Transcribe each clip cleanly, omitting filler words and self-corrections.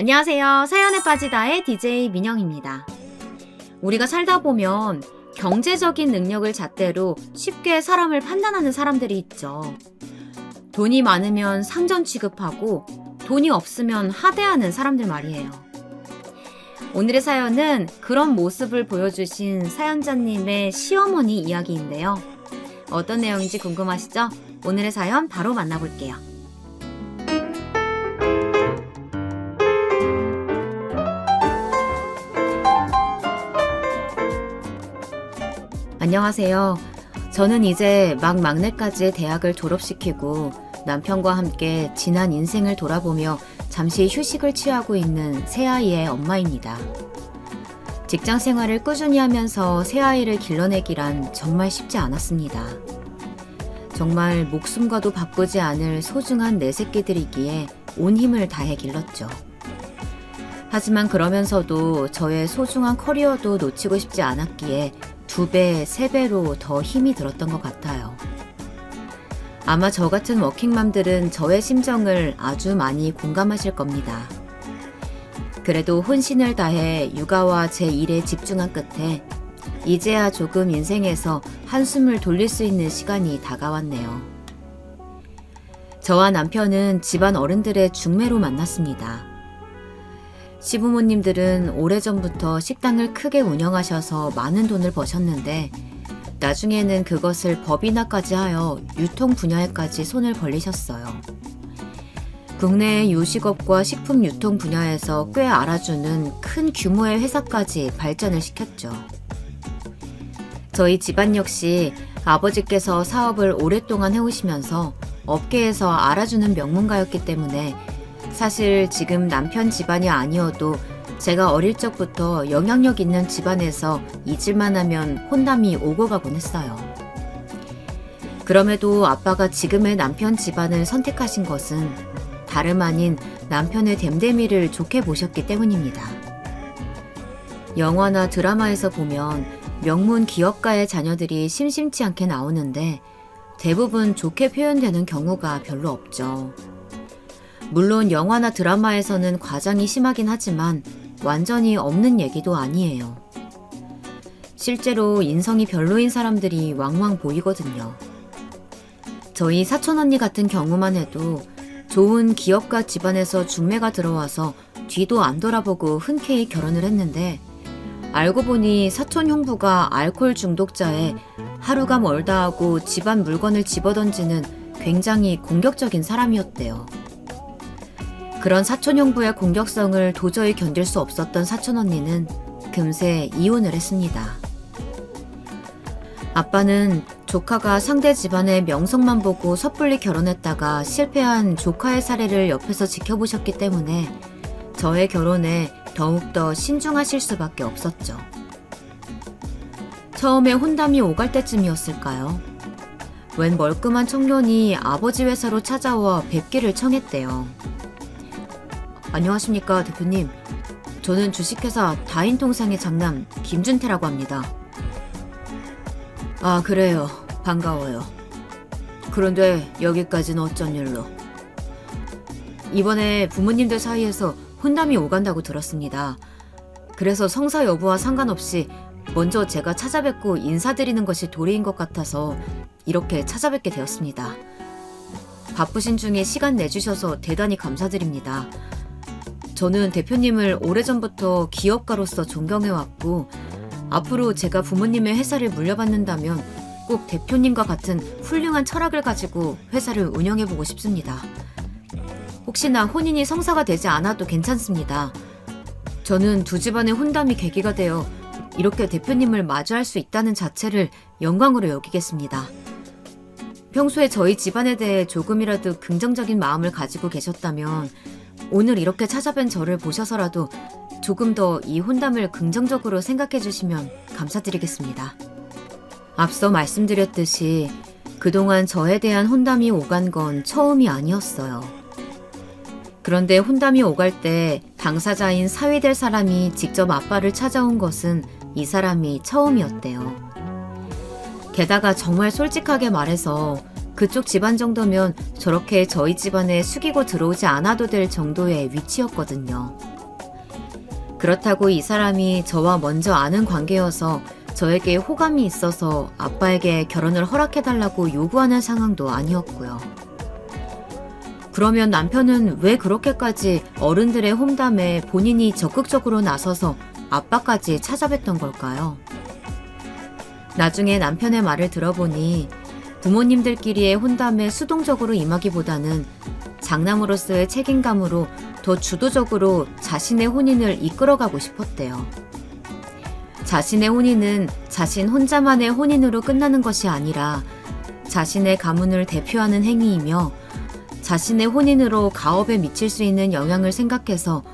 안녕하세요. 사연에 빠지다의 DJ 민영입니다. 우리가 살다 보면 경제적인 능력을 잣대로 쉽게 사람을 판단하는 사람들이 있죠. 돈이 많으면 상전 취급하고 돈이 없으면 하대하는 사람들 말이에요. 오늘의 사연은 그런 모습을 보여주신 사연자님의 시어머니 이야기인데요. 어떤 내용인지 궁금하시죠? 오늘의 사연 바로 만나볼게요. 안녕하세요. 저는 이제 막 막내까지 대학을 졸업시키고 남편과 함께 지난 인생을 돌아보며 잠시 휴식을 취하고 있는 새아이의 엄마입니다. 직장 생활을 꾸준히 하면서 새아이를 길러내기란 정말 쉽지 않았습니다. 정말 목숨과도 바꾸지 않을 소중한 내 새끼들이기에 온 힘을 다해 길렀죠. 하지만 그러면서도 저의 소중한 커리어도 놓치고 싶지 않았기에 2배, 3배로 더 힘이 들었던 것 같아요. 아마 저 같은 워킹맘들은 저의 심정을 아주 많이 공감하실 겁니다. 그래도 혼신을 다해 육아와 제 일에 집중한 끝에 이제야 조금 인생에서 한숨을 돌릴 수 있는 시간이 다가왔네요. 저와 남편은 집안 어른들의 중매로 만났습니다. 시부모님들은 오래전부터 식당을 크게 운영하셔서 많은 돈을 버셨는데 나중에는 그것을 법인화까지 하여 유통 분야에까지 손을 벌리셨어요. 국내의 요식업과 식품 유통 분야에서 꽤 알아주는 큰 규모의 회사까지 발전을 시켰죠. 저희 집안 역시 아버지께서 사업을 오랫동안 해오시면서 업계에서 알아주는 명문가였기 때문에 사실 지금 남편 집안이 아니어도 제가 어릴 적부터 영향력 있는 집안에서 잊을만 하면 혼담이 오고 가곤 했어요. 그럼에도 아빠가 지금의 남편 집안을 선택하신 것은 다름 아닌 남편의 됨됨이를 좋게 보셨기 때문입니다. 영화나 드라마에서 보면 명문 기업가의 자녀들이 심심치 않게 나오는데 대부분 좋게 표현되는 경우가 별로 없죠. 물론 영화나 드라마에서는 과장이 심하긴 하지만 완전히 없는 얘기도 아니에요. 실제로 인성이 별로인 사람들이 왕왕 보이거든요. 저희 사촌언니 같은 경우만 해도 좋은 기업가 집안에서 중매가 들어와서 뒤도 안 돌아보고 흔쾌히 결혼을 했는데 알고 보니 사촌 형부가 알코올 중독자에 하루가 멀다 하고 집안 물건을 집어던지는 굉장히 공격적인 사람이었대요. 그런 사촌 형부의 공격성을 도저히 견딜 수 없었던 사촌 언니는 금세 이혼을 했습니다. 아빠는 조카가 상대 집안의 명성만 보고 섣불리 결혼했다가 실패한 조카의 사례를 옆에서 지켜보셨기 때문에 저의 결혼에 더욱더 신중하실 수밖에 없었죠. 처음에 혼담이 오갈 때쯤이었을까요? 웬 멀끔한 청년이 아버지 회사로 찾아와 뵙기를 청했대요. 안녕하십니까 대표님. 저는 주식회사 다인통상의 장남 김준태라고 합니다. 아 그래요. 반가워요. 그런데 여기까지는 어쩐 일로? 이번에 부모님들 사이에서 혼담이 오간다고 들었습니다. 그래서 성사 여부와 상관없이 먼저 제가 찾아뵙고 인사드리는 것이 도리인 것 같아서 이렇게 찾아뵙게 되었습니다. 바쁘신 중에 시간 내주셔서 대단히 감사드립니다. 저는 대표님을 오래전부터 기업가로서 존경해왔고 앞으로 제가 부모님의 회사를 물려받는다면 꼭 대표님과 같은 훌륭한 철학을 가지고 회사를 운영해보고 싶습니다. 혹시나 혼인이 성사가 되지 않아도 괜찮습니다. 저는 두 집안의 혼담이 계기가 되어 이렇게 대표님을 마주할 수 있다는 자체를 영광으로 여기겠습니다. 평소에 저희 집안에 대해 조금이라도 긍정적인 마음을 가지고 계셨다면 오늘 이렇게 찾아뵌 저를 보셔서라도 조금 더 이 혼담을 긍정적으로 생각해 주시면 감사드리겠습니다. 앞서 말씀드렸듯이 그동안 저에 대한 혼담이 오간 건 처음이 아니었어요. 그런데 혼담이 오갈 때 당사자인 사위 될 사람이 직접 아빠를 찾아온 것은 이 사람이 처음이었대요. 게다가 정말 솔직하게 말해서 그쪽 집안 정도면 저렇게 저희 집안에 숙이고 들어오지 않아도 될 정도의 위치였거든요. 그렇다고 이 사람이 저와 먼저 아는 관계여서 저에게 호감이 있어서 아빠에게 결혼을 허락해달라고 요구하는 상황도 아니었고요. 그러면 남편은 왜 그렇게까지 어른들의 홈담에 본인이 적극적으로 나서서 아빠까지 찾아뵀던 걸까요? 나중에 남편의 말을 들어보니 부모님들끼리의 혼담에 수동적으로 임하기보다는 장남으로서의 책임감으로 더 주도적으로 자신의 혼인을 이끌어가고 싶었대요. 자신의 혼인은 자신 혼자만의 혼인으로 끝나는 것이 아니라 자신의 가문을 대표하는 행위이며 자신의 혼인으로 가업에 미칠 수 있는 영향을 생각해서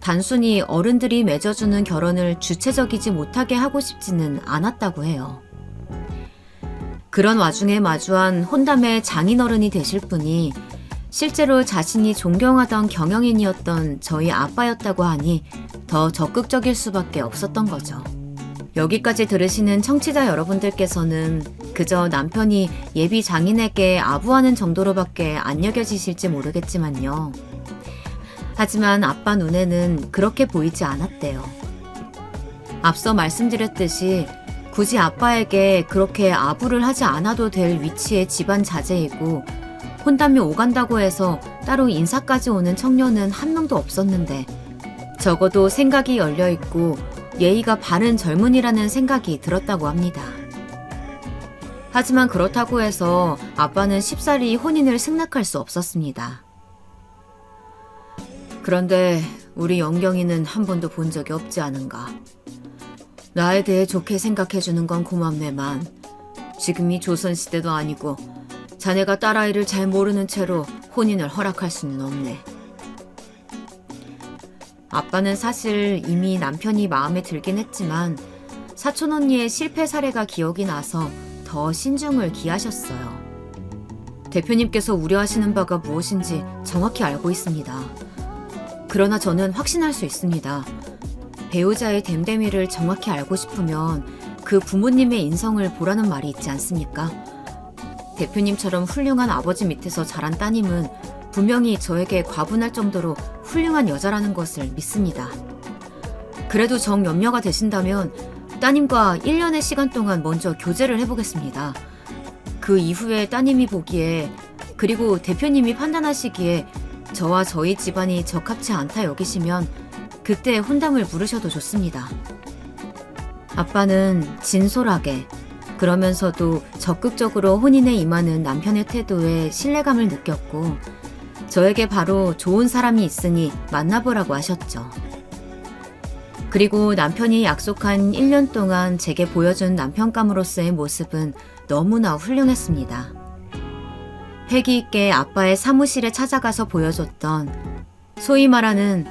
단순히 어른들이 맺어주는 결혼을 주체적이지 못하게 하고 싶지는 않았다고 해요. 그런 와중에 마주한 혼담의 장인어른이 되실 분이 실제로 자신이 존경하던 경영인이었던 저희 아빠였다고 하니 더 적극적일 수밖에 없었던 거죠. 여기까지 들으시는 청취자 여러분들께서는 그저 남편이 예비 장인에게 아부하는 정도로밖에 안 여겨지실지 모르겠지만요. 하지만 아빠 눈에는 그렇게 보이지 않았대요. 앞서 말씀드렸듯이 굳이 아빠에게 그렇게 아부를 하지 않아도 될 위치의 집안 자제이고 혼담이 오간다고 해서 따로 인사까지 오는 청년은 한 명도 없었는데 적어도 생각이 열려있고 예의가 바른 젊은이라는 생각이 들었다고 합니다. 하지만 그렇다고 해서 아빠는 쉽사리 혼인을 승낙할 수 없었습니다. 그런데 우리 영경이는 한 번도 본 적이 없지 않은가. 나에 대해 좋게 생각해주는 건 고맙네만 지금이 조선시대도 아니고 자네가 딸아이를 잘 모르는 채로 혼인을 허락할 수는 없네. 아빠는 사실 이미 남편이 마음에 들긴 했지만 사촌언니의 실패 사례가 기억이 나서 더 신중을 기하셨어요. 대표님께서 우려하시는 바가 무엇인지 정확히 알고 있습니다. 그러나 저는 확신할 수 있습니다. 배우자의 됨됨이를 정확히 알고 싶으면 그 부모님의 인성을 보라는 말이 있지 않습니까? 대표님처럼 훌륭한 아버지 밑에서 자란 따님은 분명히 저에게 과분할 정도로 훌륭한 여자라는 것을 믿습니다. 그래도 정 염려가 되신다면 따님과 1년의 시간 동안 먼저 교제를 해보겠습니다. 그 이후에 따님이 보기에 그리고 대표님이 판단하시기에 저와 저희 집안이 적합치 않다 여기시면 그때 혼담을 부르셔도 좋습니다. 아빠는 진솔하게 그러면서도 적극적으로 혼인에 임하는 남편의 태도에 신뢰감을 느꼈고 저에게 바로 좋은 사람이 있으니 만나보라고 하셨죠. 그리고 남편이 약속한 1년 동안 제게 보여준 남편감으로서의 모습은 너무나 훌륭했습니다. 패기 있게 아빠의 사무실에 찾아가서 보여줬던 소위 말하는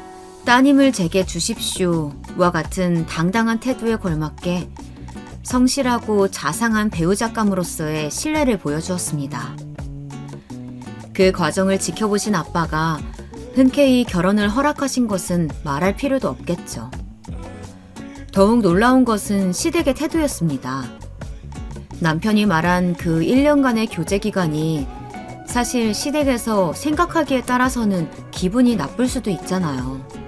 따님을 제게 주십시오와 같은 당당한 태도에 걸맞게 성실하고 자상한 배우자감으로서의 신뢰를 보여주었습니다. 그 과정을 지켜보신 아빠가 흔쾌히 결혼을 허락하신 것은 말할 필요도 없겠죠. 더욱 놀라운 것은 시댁의 태도였습니다. 남편이 말한 그 1년간의 교제 기간이 사실 시댁에서 생각하기에 따라서는 기분이 나쁠 수도 있잖아요.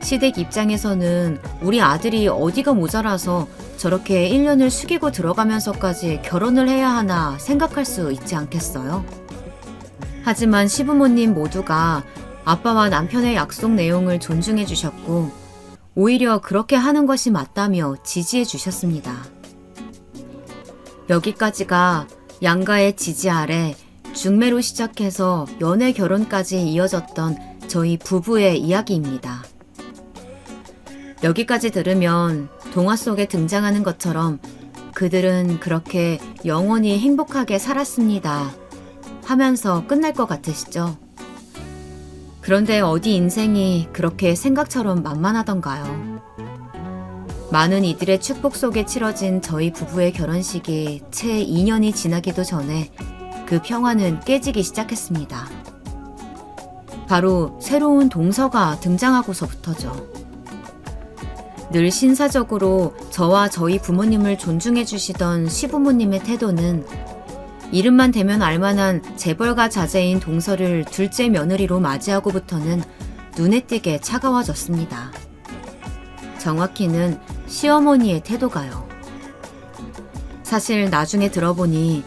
시댁 입장에서는 우리 아들이 어디가 모자라서 저렇게 1년을 숙이고 들어가면서까지 결혼을 해야 하나 생각할 수 있지 않겠어요? 하지만 시부모님 모두가 아빠와 남편의 약속 내용을 존중해 주셨고 오히려 그렇게 하는 것이 맞다며 지지해 주셨습니다. 여기까지가 양가의 지지 아래 중매로 시작해서 연애 결혼까지 이어졌던 저희 부부의 이야기입니다. 여기까지 들으면 동화 속에 등장하는 것처럼 그들은 그렇게 영원히 행복하게 살았습니다 하면서 끝날 것 같으시죠? 그런데 어디 인생이 그렇게 생각처럼 만만하던가요? 많은 이들의 축복 속에 치러진 저희 부부의 결혼식이 채 2년이 지나기도 전에 그 평화는 깨지기 시작했습니다. 바로 새로운 동서가 등장하고서부터죠. 늘 신사적으로 저와 저희 부모님을 존중해 주시던 시부모님의 태도는 이름만 대면 알만한 재벌가 자제인 동서를 둘째 며느리로 맞이하고부터는 눈에 띄게 차가워졌습니다. 정확히는 시어머니의 태도가요. 사실 나중에 들어보니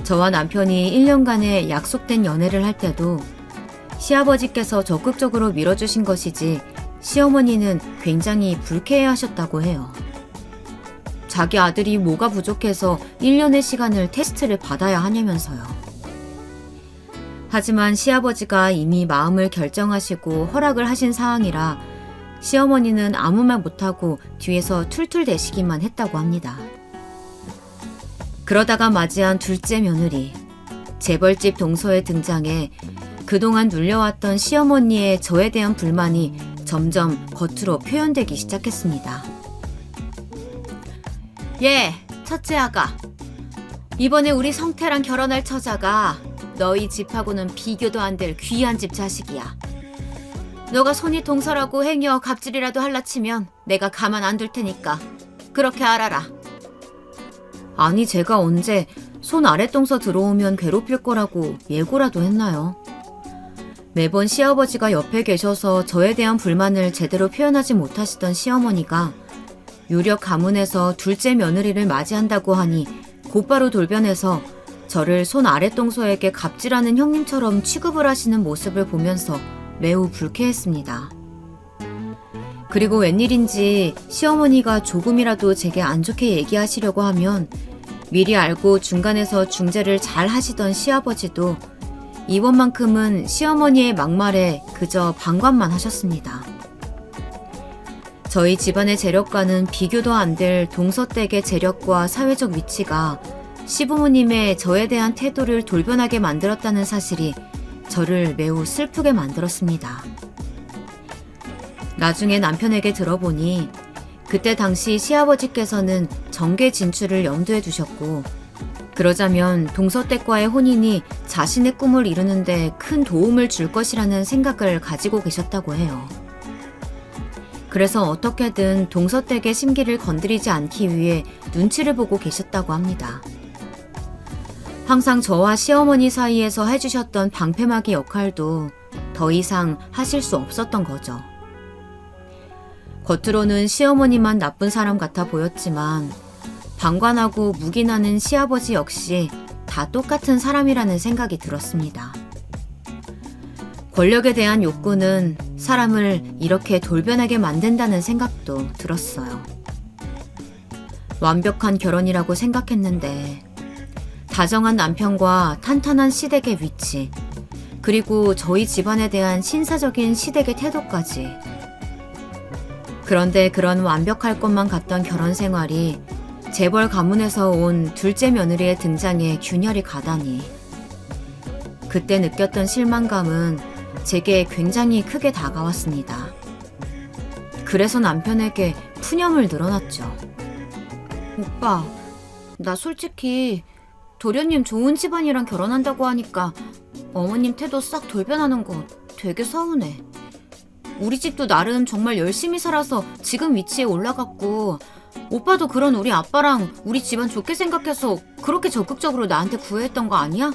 저와 남편이 1년간의 약속된 연애를 할 때도 시아버지께서 적극적으로 밀어주신 것이지 시어머니는 굉장히 불쾌해하셨다고 해요. 자기 아들이 뭐가 부족해서 1년의 시간을 테스트를 받아야 하냐면서요. 하지만 시아버지가 이미 마음을 결정하시고 허락을 하신 사항이라 시어머니는 아무 말 못하고 뒤에서 툴툴대시기만 했다고 합니다. 그러다가 맞이한 둘째 며느리, 재벌집 동서의 등장에 그동안 눌려왔던 시어머니의 저에 대한 불만이 점점 겉으로 표현되기 시작했습니다. 첫째 아가. 이번에 우리 성태랑 결혼할 처자가 너희 집하고는 비교도 안 될 귀한 집 자식이야. 너가 손이 동서라고 행여 갑질이라도 할라 치면 내가 가만 안 둘 테니까 그렇게 알아라. 아니 제가 언제 손 아랫동서 들어오면 괴롭힐 거라고 예고라도 했나요? 매번 시아버지가 옆에 계셔서 저에 대한 불만을 제대로 표현하지 못하시던 시어머니가 유력 가문에서 둘째 며느리를 맞이한다고 하니 곧바로 돌변해서 저를 손 아랫동서에게 갑질하는 형님처럼 취급을 하시는 모습을 보면서 매우 불쾌했습니다. 그리고 웬일인지 시어머니가 조금이라도 제게 안 좋게 얘기하시려고 하면 미리 알고 중간에서 중재를 잘 하시던 시아버지도 이번만큼은 시어머니의 막말에 그저 방관만 하셨습니다. 저희 집안의 재력과는 비교도 안 될 동서댁의 재력과 사회적 위치가 시부모님의 저에 대한 태도를 돌변하게 만들었다는 사실이 저를 매우 슬프게 만들었습니다. 나중에 남편에게 들어보니 그때 당시 시아버지께서는 정계 진출을 염두에 두셨고 그러자면 동서댁과의 혼인이 자신의 꿈을 이루는데 큰 도움을 줄 것이라는 생각을 가지고 계셨다고 해요. 그래서 어떻게든 동서댁의 심기를 건드리지 않기 위해 눈치를 보고 계셨다고 합니다. 항상 저와 시어머니 사이에서 해주셨던 방패막이 역할도 더 이상 하실 수 없었던 거죠. 겉으로는 시어머니만 나쁜 사람 같아 보였지만 방관하고 묵인하는 시아버지 역시 다 똑같은 사람이라는 생각이 들었습니다. 권력에 대한 욕구는 사람을 이렇게 돌변하게 만든다는 생각도 들었어요. 완벽한 결혼이라고 생각했는데 다정한 남편과 탄탄한 시댁의 위치, 그리고 저희 집안에 대한 신사적인 시댁의 태도까지. 그런데 그런 완벽할 것만 같던 결혼 생활이 재벌 가문에서 온 둘째 며느리의 등장에 균열이 가다니. 그때 느꼈던 실망감은 제게 굉장히 크게 다가왔습니다. 그래서 남편에게 푸념을 늘어놨죠. 오빠, 나 솔직히 도련님 좋은 집안이랑 결혼한다고 하니까 어머님 태도 싹 돌변하는 거 되게 서운해. 우리 집도 나름 정말 열심히 살아서 지금 위치에 올라갔고 오빠도 그런 우리 아빠랑 우리 집안 좋게 생각해서 그렇게 적극적으로 나한테 구애했던 거 아니야?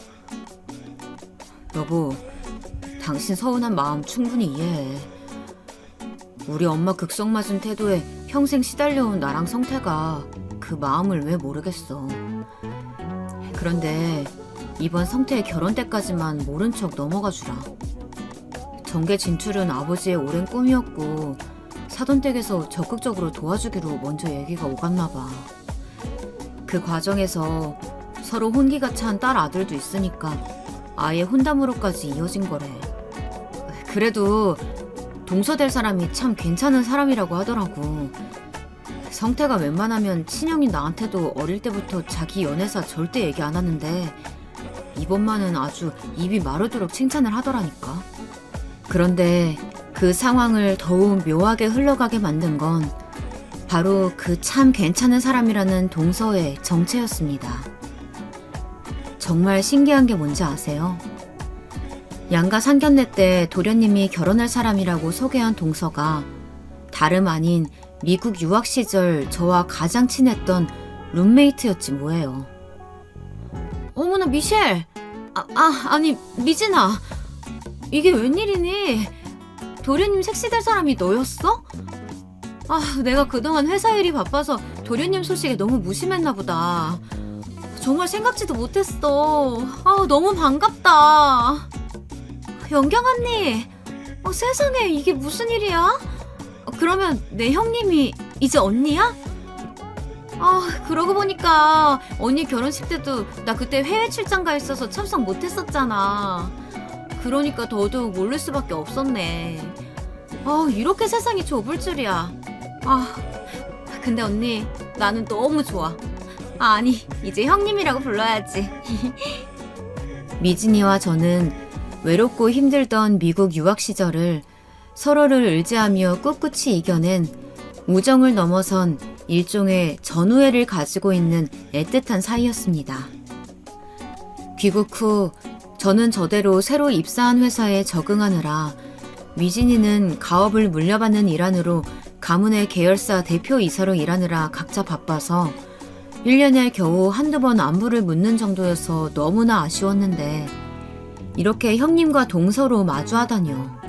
여보, 당신 서운한 마음 충분히 이해해. 우리 엄마 극성맞은 태도에 평생 시달려온 나랑 성태가 그 마음을 왜 모르겠어. 그런데 이번 성태의 결혼 때까지만 모른 척 넘어가 주라. 정계 진출은 아버지의 오랜 꿈이었고 사돈댁에서 적극적으로 도와주기로 먼저 얘기가 오갔나 봐. 그 과정에서 서로 혼기가 찬 딸 아들도 있으니까 아예 혼담으로까지 이어진 거래. 그래도 동서될 사람이 참 괜찮은 사람이라고 하더라고. 성태가 웬만하면 친형인 나한테도 어릴 때부터 자기 연애사 절대 얘기 안 하는데 이번만은 아주 입이 마르도록 칭찬을 하더라니까. 그런데 그 상황을 더욱 묘하게 흘러가게 만든 건 바로 그 참 괜찮은 사람이라는 동서의 정체였습니다. 정말 신기한 게 뭔지 아세요? 양가 상견례 때 도련님이 결혼할 사람이라고 소개한 동서가 다름 아닌 미국 유학 시절 저와 가장 친했던 룸메이트였지 뭐예요. 어머나 미셸. 아니 미진아. 이게 웬일이니? 도련님 색시될 사람이 너였어? 내가 그동안 회사 일이 바빠서 도련님 소식에 너무 무심했나 보다. 정말 생각지도 못했어. 너무 반갑다. 영경 언니. 세상에 이게 무슨 일이야? 그러면 내 형님이 이제 언니야? 그러고 보니까 언니 결혼식 때도 나 그때 해외 출장 가 있어서 참석 못했었잖아. 그러니까 더더욱 모를 수밖에 없었네. 이렇게 세상이 좁을 줄이야. 근데 언니 나는 너무 좋아. 아니 이제 형님이라고 불러야지. 미진이와 저는 외롭고 힘들던 미국 유학 시절을 서로를 의지하며 꿋꿋이 이겨낸 우정을 넘어선 일종의 전우애를 가지고 있는 애틋한 사이였습니다. 귀국 후 저는 저대로 새로 입사한 회사에 적응하느라 미진이는 가업을 물려받는 일환으로 가문의 계열사 대표이사로 일하느라 각자 바빠서 1년에 겨우 한두 번 안부를 묻는 정도여서 너무나 아쉬웠는데 이렇게 형님과 동서로 마주하다니요.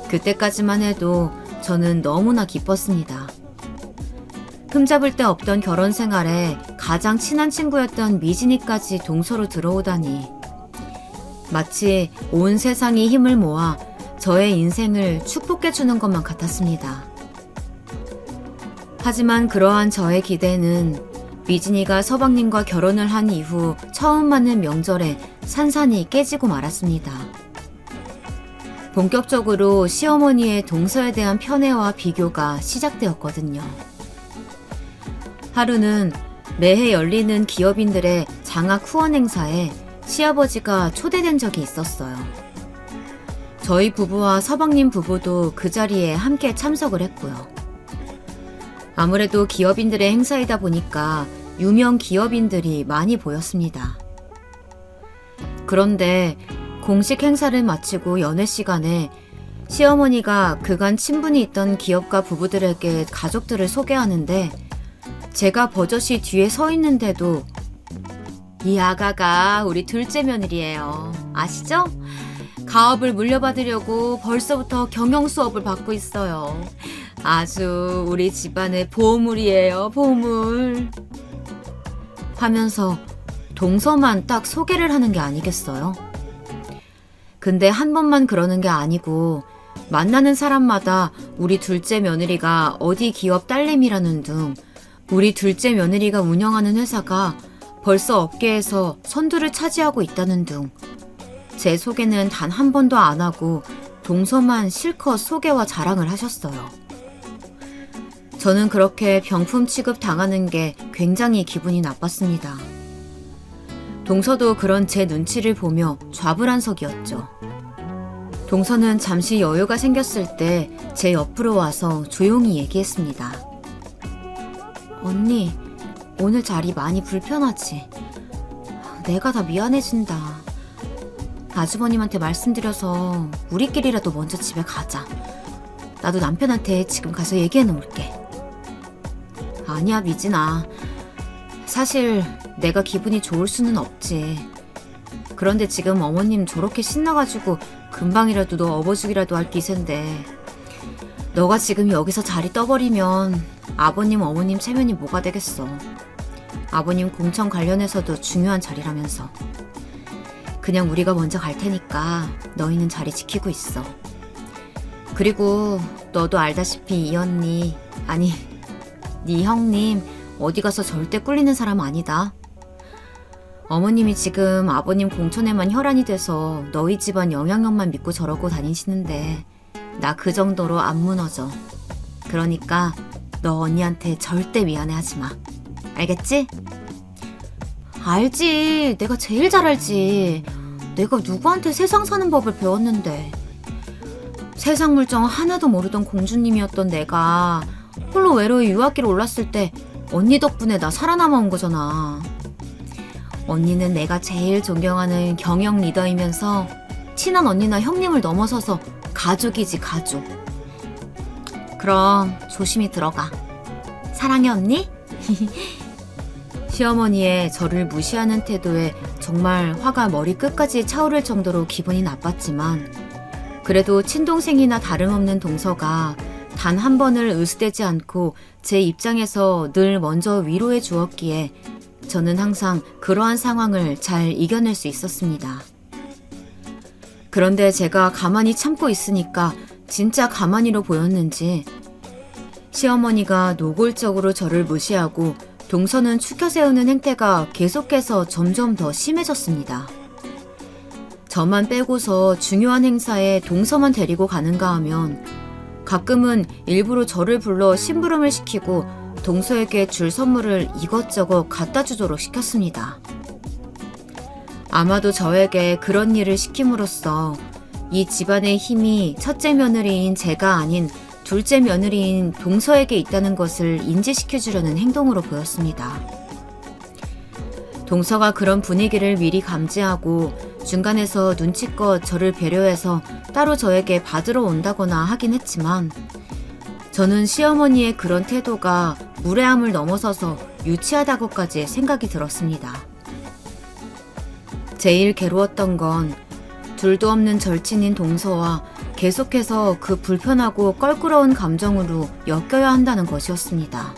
그때까지만 해도 저는 너무나 기뻤습니다. 흠잡을 데 없던 결혼 생활에 가장 친한 친구였던 미진이까지 동서로 들어오다니 마치 온 세상이 힘을 모아 저의 인생을 축복해주는 것만 같았습니다. 하지만 그러한 저의 기대는 미진이가 서방님과 결혼을 한 이후 처음 맞는 명절에 산산이 깨지고 말았습니다. 본격적으로 시어머니의 동서에 대한 편애와 비교가 시작되었거든요. 하루는 매해 열리는 기업인들의 장학 후원 행사에 시아버지가 초대된 적이 있었어요. 저희 부부와 서방님 부부도 그 자리에 함께 참석을 했고요. 아무래도 기업인들의 행사이다 보니까 유명 기업인들이 많이 보였습니다. 그런데 공식 행사를 마치고 연회 시간에 시어머니가 그간 친분이 있던 기업가 부부들에게 가족들을 소개하는데 제가 버젓이 뒤에 서 있는데도 이 아가가 우리 둘째 며느리예요. 아시죠? 가업을 물려받으려고 벌써부터 경영 수업을 받고 있어요. 아주 우리 집안의 보물이에요, 보물. 하면서 동서만 딱 소개를 하는 게 아니겠어요? 근데 한 번만 그러는 게 아니고 만나는 사람마다 우리 둘째 며느리가 어디 기업 딸내미라는 등 우리 둘째 며느리가 운영하는 회사가 벌써 업계에서 선두를 차지하고 있다는 등 제 소개는 단 한 번도 안 하고 동서만 실컷 소개와 자랑을 하셨어요. 저는 그렇게 병품 취급 당하는 게 굉장히 기분이 나빴습니다. 동서도 그런 제 눈치를 보며 좌불안석이었죠. 동서는 잠시 여유가 생겼을 때 제 옆으로 와서 조용히 얘기했습니다. 언니, 오늘 자리 많이 불편하지? 내가 다 미안해진다. 아주버님한테 말씀드려서 우리끼리라도 먼저 집에 가자. 나도 남편한테 지금 가서 얘기해 놓을게. 아니야, 미진아. 사실 내가 기분이 좋을 수는 없지. 그런데 지금 어머님 저렇게 신나가지고 금방이라도 너 업어주기라도 할 기세인데 너가 지금 여기서 자리 떠버리면 아버님, 어머님 체면이 뭐가 되겠어. 아버님 공천 관련해서도 중요한 자리라면서. 그냥 우리가 먼저 갈 테니까 너희는 자리 지키고 있어. 그리고 너도 알다시피 이 언니, 아니 네 형님 어디 가서 절대 꿀리는 사람 아니다. 어머님이 지금 아버님 공천에만 혈안이 돼서 너희 집안 영향력만 믿고 저러고 다니시는데 나 그 정도로 안 무너져. 그러니까 너 언니한테 절대 미안해하지 마. 알겠지? 알지. 내가 제일 잘 알지. 내가 누구한테 세상 사는 법을 배웠는데. 세상 물정 하나도 모르던 공주님이었던 내가 홀로 외로이 유학길 올랐을 때 언니 덕분에 나 살아남아 온 거잖아. 언니는 내가 제일 존경하는 경영 리더이면서 친한 언니나 형님을 넘어서서 가족이지, 가족. 그럼 조심히 들어가. 사랑해, 언니? 시어머니의 저를 무시하는 태도에 정말 화가 머리 끝까지 차오를 정도로 기분이 나빴지만 그래도 친동생이나 다름없는 동서가 단 한 번을 으스대지 않고 제 입장에서 늘 먼저 위로해 주었기에 저는 항상 그러한 상황을 잘 이겨낼 수 있었습니다. 그런데 제가 가만히 참고 있으니까 진짜 가만히로 보였는지 시어머니가 노골적으로 저를 무시하고 동서는 추켜 세우는 행태가 계속해서 점점 더 심해졌습니다. 저만 빼고서 중요한 행사에 동서만 데리고 가는가 하면 가끔은 일부러 저를 불러 심부름을 시키고 동서에게 줄 선물을 이것저것 갖다 주도록 시켰습니다. 아마도 저에게 그런 일을 시킴으로써 이 집안의 힘이 첫째 며느리인 제가 아닌 둘째 며느리인 동서에게 있다는 것을 인지시켜주려는 행동으로 보였습니다. 동서가 그런 분위기를 미리 감지하고 중간에서 눈치껏 저를 배려해서 따로 저에게 받으러 온다거나 하긴 했지만 저는 시어머니의 그런 태도가 무례함을 넘어서서 유치하다고까지 생각이 들었습니다. 제일 괴로웠던 건 둘도 없는 절친인 동서와 계속해서 그 불편하고 껄끄러운 감정으로 엮여야 한다는 것이었습니다.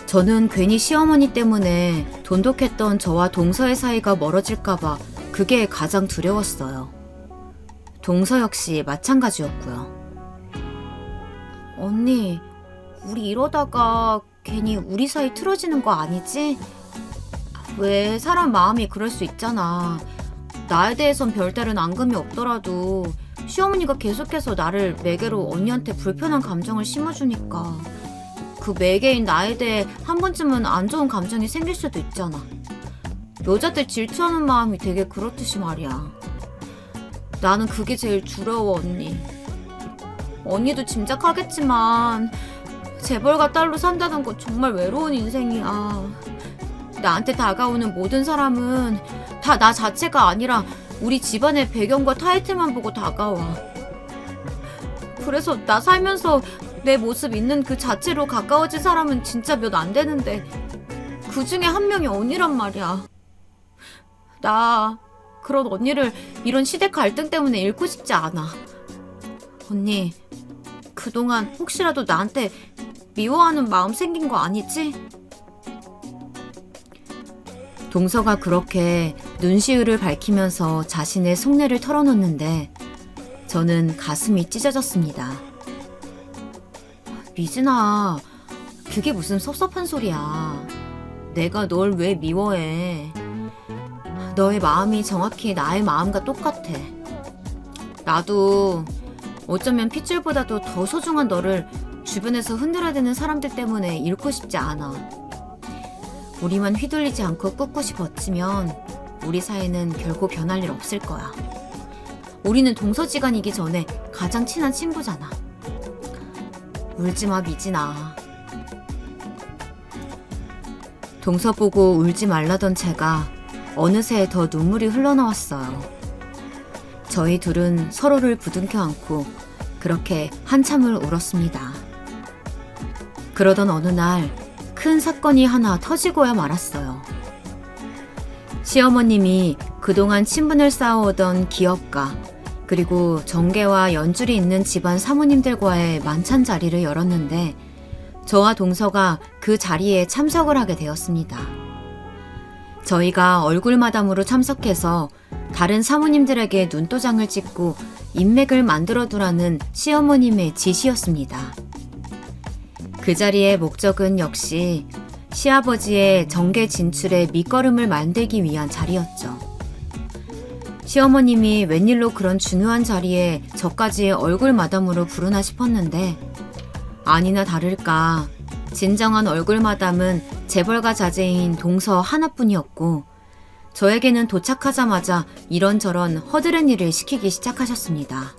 저는 괜히 시어머니 때문에 돈독했던 저와 동서의 사이가 멀어질까봐 그게 가장 두려웠어요. 동서 역시 마찬가지였고요. 언니, 우리 이러다가 괜히 우리 사이 틀어지는 거 아니지? 왜 사람 마음이 그럴 수 있잖아. 나에 대해선 별다른 앙금이 없더라도 시어머니가 계속해서 나를 매개로 언니한테 불편한 감정을 심어주니까 그 매개인 나에 대해 한 번쯤은 안 좋은 감정이 생길 수도 있잖아. 여자들 질투하는 마음이 되게 그렇듯이 말이야. 나는 그게 제일 두려워, 언니. 언니도 짐작하겠지만 재벌가 딸로 산다는 거 정말 외로운 인생이야. 나한테 다가오는 모든 사람은 다 나 자체가 아니라 우리 집안의 배경과 타이틀만 보고 다가와. 그래서 나 살면서 내 모습 있는 그 자체로 가까워진 사람은 진짜 몇 안 되는데 그 중에 한 명이 언니란 말이야. 나 그런 언니를 이런 시대 갈등 때문에 잃고 싶지 않아. 언니, 그동안 혹시라도 나한테 미워하는 마음 생긴 거 아니지? 동서가 그렇게 눈시울을 밝히면서 자신의 속내를 털어놓는데 저는 가슴이 찢어졌습니다. 미진아, 그게 무슨 섭섭한 소리야. 내가 널 왜 미워해. 너의 마음이 정확히 나의 마음과 똑같아. 나도 어쩌면 핏줄보다도 더 소중한 너를 주변에서 흔들어대는 사람들 때문에 잃고 싶지 않아. 우리만 휘둘리지 않고 꿋꿋이 버티면 우리 사이는 결코 변할 일 없을 거야. 우리는 동서지간이기 전에 가장 친한 친구잖아. 울지마, 미진아. 동서 보고 울지 말라던 제가 어느새 더 눈물이 흘러나왔어요. 저희 둘은 서로를 부둥켜 안고 그렇게 한참을 울었습니다. 그러던 어느 날 큰 사건이 하나 터지고야 말았어요. 시어머님이 그동안 친분을 쌓아오던 기업가 그리고 정계와 연줄이 있는 집안 사모님들과의 만찬 자리를 열었는데 저와 동서가 그 자리에 참석을 하게 되었습니다. 저희가 얼굴마담으로 참석해서 다른 사모님들에게 눈도장을 찍고 인맥을 만들어두라는 시어머님의 지시였습니다. 그 자리의 목적은 역시 시아버지의 정계 진출에 밑거름을 만들기 위한 자리였죠. 시어머님이 웬일로 그런 중요한 자리에 저까지 얼굴마담으로 부르나 싶었는데 아니나 다를까 진정한 얼굴마담은 재벌가 자제인 동서 하나뿐이었고 저에게는 도착하자마자 이런저런 허드렛 일을 시키기 시작하셨습니다.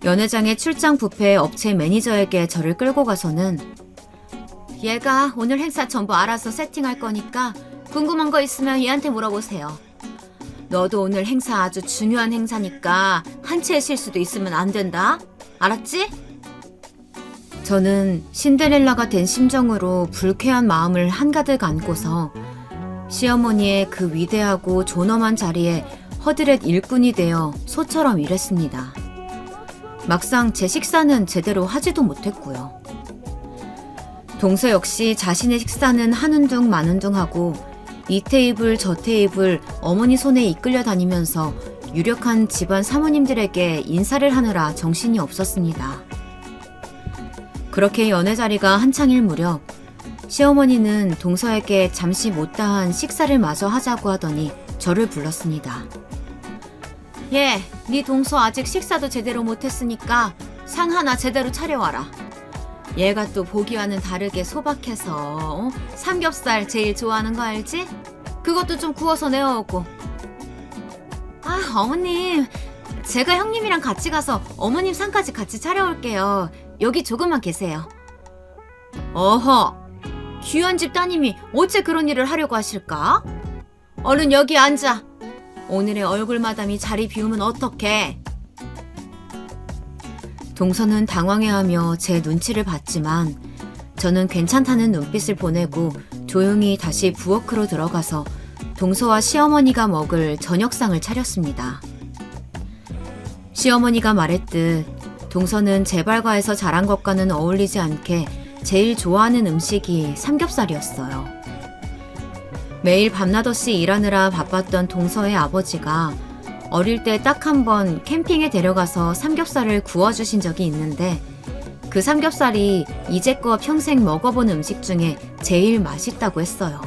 연회장의 출장 뷔페 업체 매니저에게 저를 끌고 가서는 얘가 오늘 행사 전부 알아서 세팅할 거니까 궁금한 거 있으면 얘한테 물어보세요. 너도 오늘 행사 아주 중요한 행사니까 한 채의 실수도 있으면 안 된다. 알았지? 저는 신데렐라가 된 심정으로 불쾌한 마음을 한가득 안고서 시어머니의 그 위대하고 존엄한 자리에 허드렛 일꾼이 되어 소처럼 일했습니다. 막상 제 식사는 제대로 하지도 못했고요. 동서 역시 자신의 식사는 하는 둥 마는 둥 하고 이 테이블 저 테이블 어머니 손에 이끌려 다니면서 유력한 집안 사모님들에게 인사를 하느라 정신이 없었습니다. 그렇게 연애 자리가 한창일 무렵 시어머니는 동서에게 잠시 못다한 식사를 마저 하자고 하더니 저를 불렀습니다. 예, 네 동서 아직 식사도 제대로 못했으니까 상 하나 제대로 차려와라. 얘가 또 보기와는 다르게 소박해서 삼겹살 제일 좋아하는 거 알지? 그것도 좀 구워서 내어오고. 아, 어머님, 제가 형님이랑 같이 가서 어머님 상까지 같이 차려올게요. 여기 조금만 계세요. 어허, 귀한 집 따님이 어째 그런 일을 하려고 하실까? 얼른 여기 앉아. 오늘의 얼굴 마담이 자리 비우면 어떡해? 동서는 당황해하며 제 눈치를 봤지만 저는 괜찮다는 눈빛을 보내고 조용히 다시 부엌으로 들어가서 동서와 시어머니가 먹을 저녁상을 차렸습니다. 시어머니가 말했듯 동서는 재발과에서 자란 것과는 어울리지 않게 제일 좋아하는 음식이 삼겹살이었어요. 매일 밤낮없이 일하느라 바빴던 동서의 아버지가 어릴 때 딱 한 번 캠핑에 데려가서 삼겹살을 구워주신 적이 있는데 그 삼겹살이 이제껏 평생 먹어본 음식 중에 제일 맛있다고 했어요.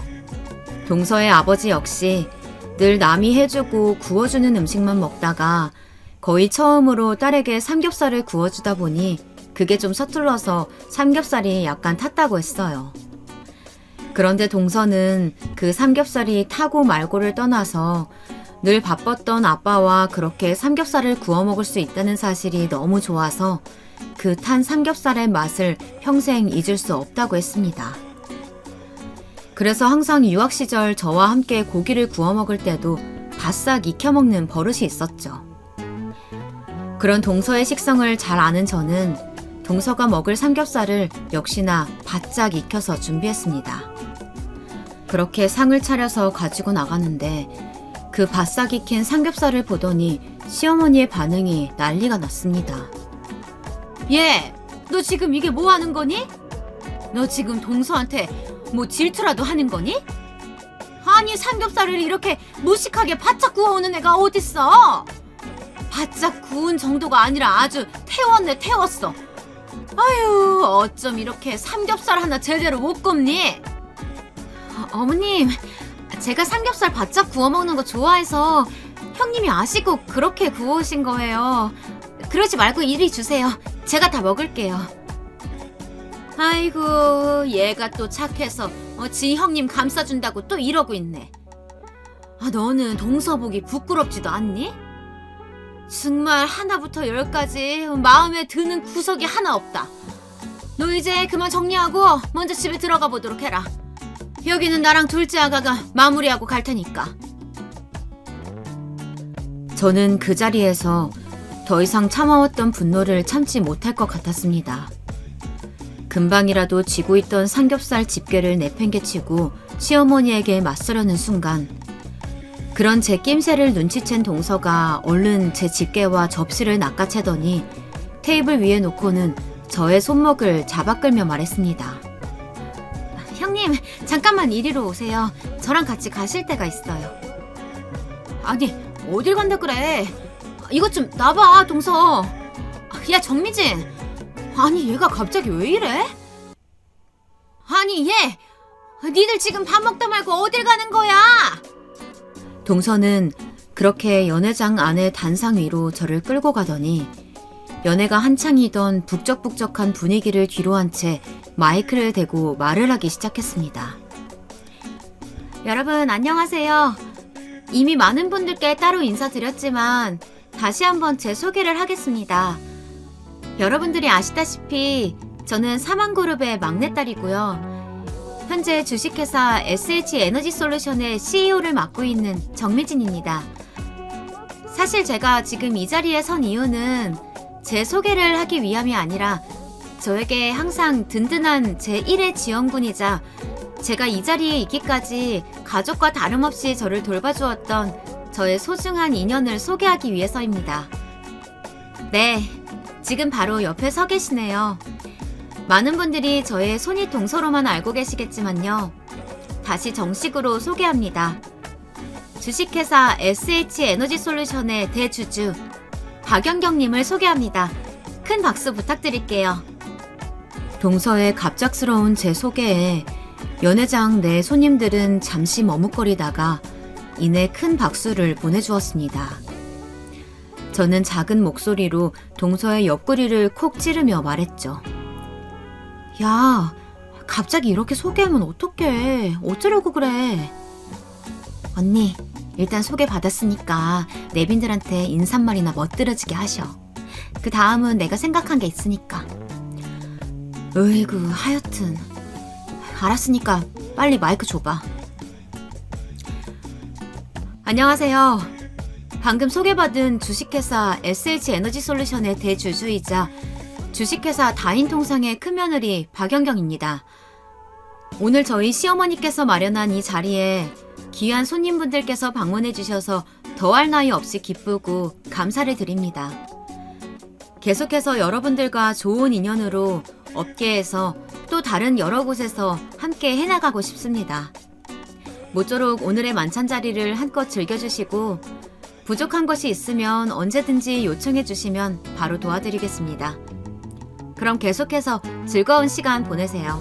동서의 아버지 역시 늘 남이 해주고 구워주는 음식만 먹다가 거의 처음으로 딸에게 삼겹살을 구워주다 보니 그게 좀 서툴러서 삼겹살이 약간 탔다고 했어요. 그런데 동서는 그 삼겹살이 타고 말고를 떠나서 늘 바빴던 아빠와 그렇게 삼겹살을 구워 먹을 수 있다는 사실이 너무 좋아서 그 탄 삼겹살의 맛을 평생 잊을 수 없다고 했습니다. 그래서 항상 유학 시절 저와 함께 고기를 구워 먹을 때도 바싹 익혀 먹는 버릇이 있었죠. 그런 동서의 식성을 잘 아는 저는 동서가 먹을 삼겹살을 역시나 바짝 익혀서 준비했습니다. 그렇게 상을 차려서 가지고 나가는데 그 바싹 익힌 삼겹살을 보더니 시어머니의 반응이 난리가 났습니다. 얘, 너 지금 이게 뭐 하는 거니? 너 지금 동서한테 뭐 질투라도 하는 거니? 아니, 삼겹살을 이렇게 무식하게 바짝 구워오는 애가 어딨어? 바짝 구운 정도가 아니라 아주 태웠네, 태웠어. 아유, 어쩜 이렇게 삼겹살 하나 제대로 못 굽니? 어머님, 제가 삼겹살 바짝 구워 먹는 거 좋아해서 형님이 아시고 그렇게 구워오신 거예요. 그러지 말고 이리 주세요. 제가 다 먹을게요. 아이고, 얘가 또 착해서 지 형님 감싸준다고 또 이러고 있네. 아, 너는 동서 보기 부끄럽지도 않니? 정말 하나부터 열까지 마음에 드는 구석이 하나 없다. 너 이제 그만 정리하고 먼저 집에 들어가 보도록 해라. 여기는 나랑 둘째 아가가 마무리하고 갈 테니까. 저는 그 자리에서 더 이상 참아왔던 분노를 참지 못할 것 같았습니다. 금방이라도 쥐고 있던 삼겹살 집게를 내팽개치고 시어머니에게 맞서려는 순간 그런 제 낌새를 눈치챈 동서가 얼른 제 집게와 접시를 낚아채더니 테이블 위에 놓고는 저의 손목을 잡아 끌며 말했습니다. 형님, 잠깐만 이리로 오세요. 저랑 같이 가실 데가 있어요. 아니, 어딜 간다 그래. 이것 좀 놔봐, 동서. 야, 정미진. 아니, 얘가 갑자기 왜 이래? 아니, 얘. 니들 지금 밥 먹다 말고 어딜 가는 거야? 동서는 그렇게 연회장 안의 단상 위로 저를 끌고 가더니 연애가 한창이던 북적북적한 분위기를 뒤로한 채 마이크를 대고 말을 하기 시작했습니다. 여러분 안녕하세요. 이미 많은 분들께 따로 인사드렸지만 다시 한번 제 소개를 하겠습니다. 여러분들이 아시다시피 저는 사망그룹의 막내딸이고요. 현재 주식회사 SH에너지솔루션의 CEO를 맡고 있는 정미진입니다. 사실 제가 지금 이 자리에 선 이유는 제 소개를 하기 위함이 아니라 저에게 항상 든든한 제1의 지원군이자 제가 이 자리에 있기까지 가족과 다름없이 저를 돌봐주었던 저의 소중한 인연을 소개하기 위해서입니다. 네, 지금 바로 옆에 서 계시네요. 많은 분들이 저의 손이 동서로만 알고 계시겠지만요. 다시 정식으로 소개합니다. 주식회사 SH에너지솔루션의 대주주 박연경님을 소개합니다. 큰 박수 부탁드릴게요. 동서의 갑작스러운 제 소개에 연회장 내 손님들은 잠시 머뭇거리다가 이내 큰 박수를 보내주었습니다. 저는 작은 목소리로 동서의 옆구리를 콕 찌르며 말했죠. 야, 갑자기 이렇게 소개하면 어떡해. 어쩌려고 그래. 언니, 일단 소개받았으니까 내빈들한테 인사말이나 멋들어지게 하셔. 그 다음은 내가 생각한 게 있으니까. 으이구, 하여튼. 알았으니까 빨리 마이크 줘봐. 안녕하세요. 방금 소개받은 주식회사 SH에너지솔루션의 대주주이자 주식회사 다인통상의 큰며느리 박연경입니다. 오늘 저희 시어머니께서 마련한 이 자리에 귀한 손님분들께서 방문해 주셔서 더할 나위 없이 기쁘고 감사를 드립니다. 계속해서 여러분들과 좋은 인연으로 업계에서 또 다른 여러 곳에서 함께 해나가고 싶습니다. 모쪼록 오늘의 만찬 자리를 한껏 즐겨주시고 부족한 것이 있으면 언제든지 요청해 주시면 바로 도와드리겠습니다. 그럼 계속해서 즐거운 시간 보내세요.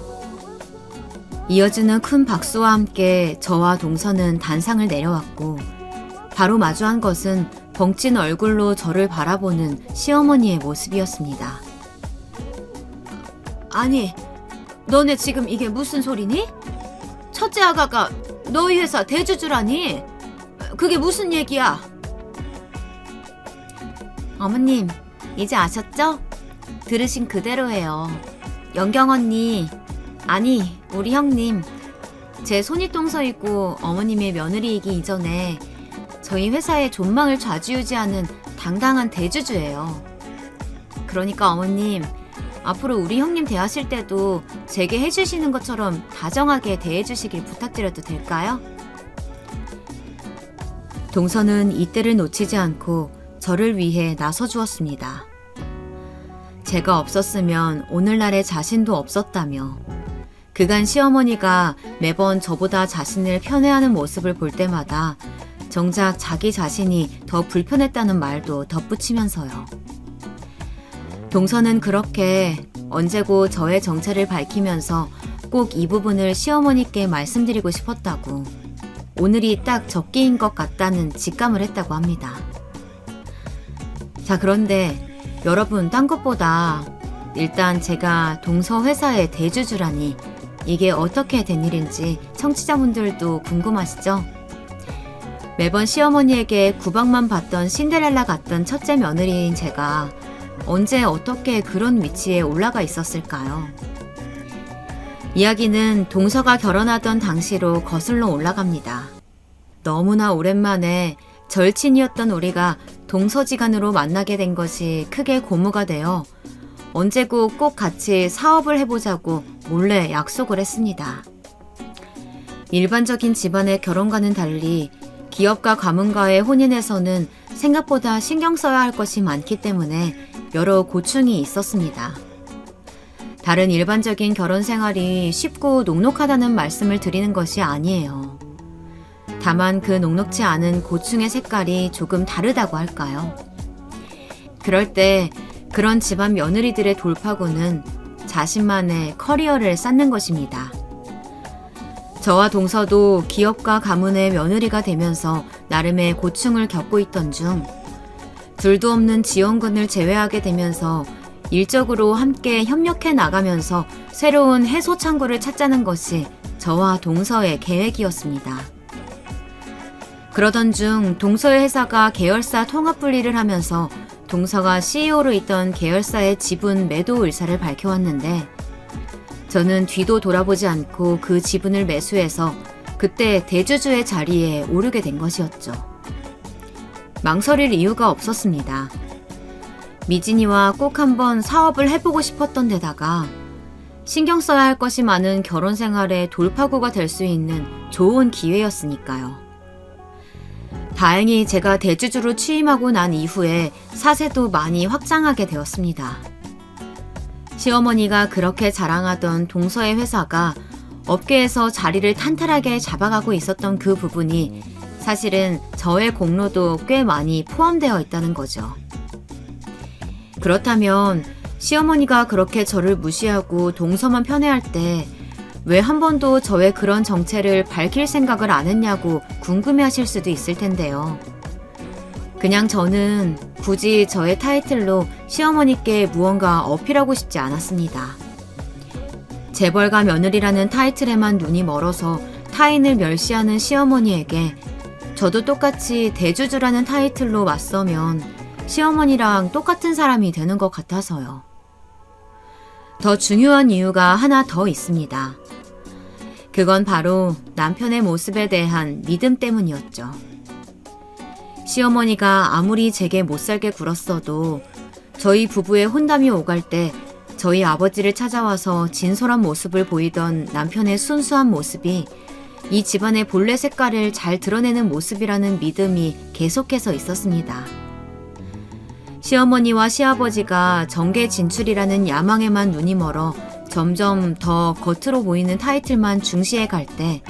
이어지는 큰 박수와 함께 저와 동서는 단상을 내려왔고 바로 마주한 것은 벙찐 얼굴로 저를 바라보는 시어머니의 모습이었습니다. 아니, 너네 지금 이게 무슨 소리니? 첫째 아가가 너희 회사 대주주라니? 그게 무슨 얘기야? 어머님, 이제 아셨죠? 들으신 그대로예요. 연경 언니, 아니 우리 형님, 제 손윗동서이고 어머님의 며느리이기 이전에 저희 회사의 존망을 좌지우지하는 당당한 대주주예요. 그러니까 어머님, 앞으로 우리 형님 대하실 때도 제게 해주시는 것처럼 다정하게 대해주시길 부탁드려도 될까요? 동서는 이때를 놓치지 않고 저를 위해 나서주었습니다. 제가 없었으면 오늘날의 자신도 없었다며 그간 시어머니가 매번 저보다 자신을 편애하는 모습을 볼 때마다 정작 자기 자신이 더 불편했다는 말도 덧붙이면서요. 동서는 그렇게 언제고 저의 정체를 밝히면서 꼭 이 부분을 시어머니께 말씀드리고 싶었다고, 오늘이 딱 적기인 것 같다는 직감을 했다고 합니다. 자, 그런데 여러분, 딴 것보다 일단 제가 동서 회사의 대주주라니 이게 어떻게 된 일인지 청취자분들도 궁금하시죠? 매번 시어머니에게 구박만 받던 신데렐라 같던 첫째 며느리인 제가 언제 어떻게 그런 위치에 올라가 있었을까요? 이야기는 동서가 결혼하던 당시로 거슬러 올라갑니다. 너무나 오랜만에 절친이었던 우리가 동서지간으로 만나게 된 것이 크게 고무가 되어 언제고 꼭 같이 사업을 해보자고 몰래 약속을 했습니다. 일반적인 집안의 결혼과는 달리 기업가 가문과의 혼인에서는 생각보다 신경 써야 할 것이 많기 때문에 여러 고충이 있었습니다. 다른 일반적인 결혼 생활이 쉽고 녹록하다는 말씀을 드리는 것이 아니에요. 다만 그 녹록지 않은 고충의 색깔이 조금 다르다고 할까요? 그럴 때 그런 집안 며느리들의 돌파구는 자신만의 커리어를 쌓는 것입니다. 저와 동서도 기업가 가문의 며느리가 되면서 나름의 고충을 겪고 있던 중 둘도 없는 지원군을 제외하게 되면서 일적으로 함께 협력해 나가면서 새로운 해소 창구를 찾자는 것이 저와 동서의 계획이었습니다. 그러던 중 동서의 회사가 계열사 통합 분리를 하면서 동서가 CEO로 있던 계열사의 지분 매도 의사를 밝혀왔는데 저는 뒤도 돌아보지 않고 그 지분을 매수해서 그때 대주주의 자리에 오르게 된 것이었죠. 망설일 이유가 없었습니다. 미진이와 꼭 한번 사업을 해보고 싶었던 데다가 신경 써야 할 것이 많은 결혼 생활의 돌파구가 될 수 있는 좋은 기회였으니까요. 다행히 제가 대주주로 취임하고 난 이후에 사세도 많이 확장하게 되었습니다. 시어머니가 그렇게 자랑하던 동서의 회사가 업계에서 자리를 탄탄하게 잡아가고 있었던 그 부분이 사실은 저의 공로도 꽤 많이 포함되어 있다는 거죠. 그렇다면 시어머니가 그렇게 저를 무시하고 동서만 편애할 때 왜 한 번도 저의 그런 정체를 밝힐 생각을 안 했냐고 궁금해하실 수도 있을 텐데요. 그냥 저는 굳이 저의 타이틀로 시어머니께 무언가 어필하고 싶지 않았습니다. 재벌가 며느리라는 타이틀에만 눈이 멀어서 타인을 멸시하는 시어머니에게 저도 똑같이 대주주라는 타이틀로 맞서면 시어머니랑 똑같은 사람이 되는 것 같아서요. 더 중요한 이유가 하나 더 있습니다. 그건 바로 남편의 모습에 대한 믿음 때문이었죠. 시어머니가 아무리 제게 못살게 굴었어도 저희 부부의 혼담이 오갈 때 저희 아버지를 찾아와서 진솔한 모습을 보이던 남편의 순수한 모습이 이 집안의 본래 색깔을 잘 드러내는 모습이라는 믿음이 계속해서 있었습니다. 시어머니와 시아버지가 정계 진출이라는 야망에만 눈이 멀어 점점 더 겉으로 보이는 타이틀만 중시해 갈 때,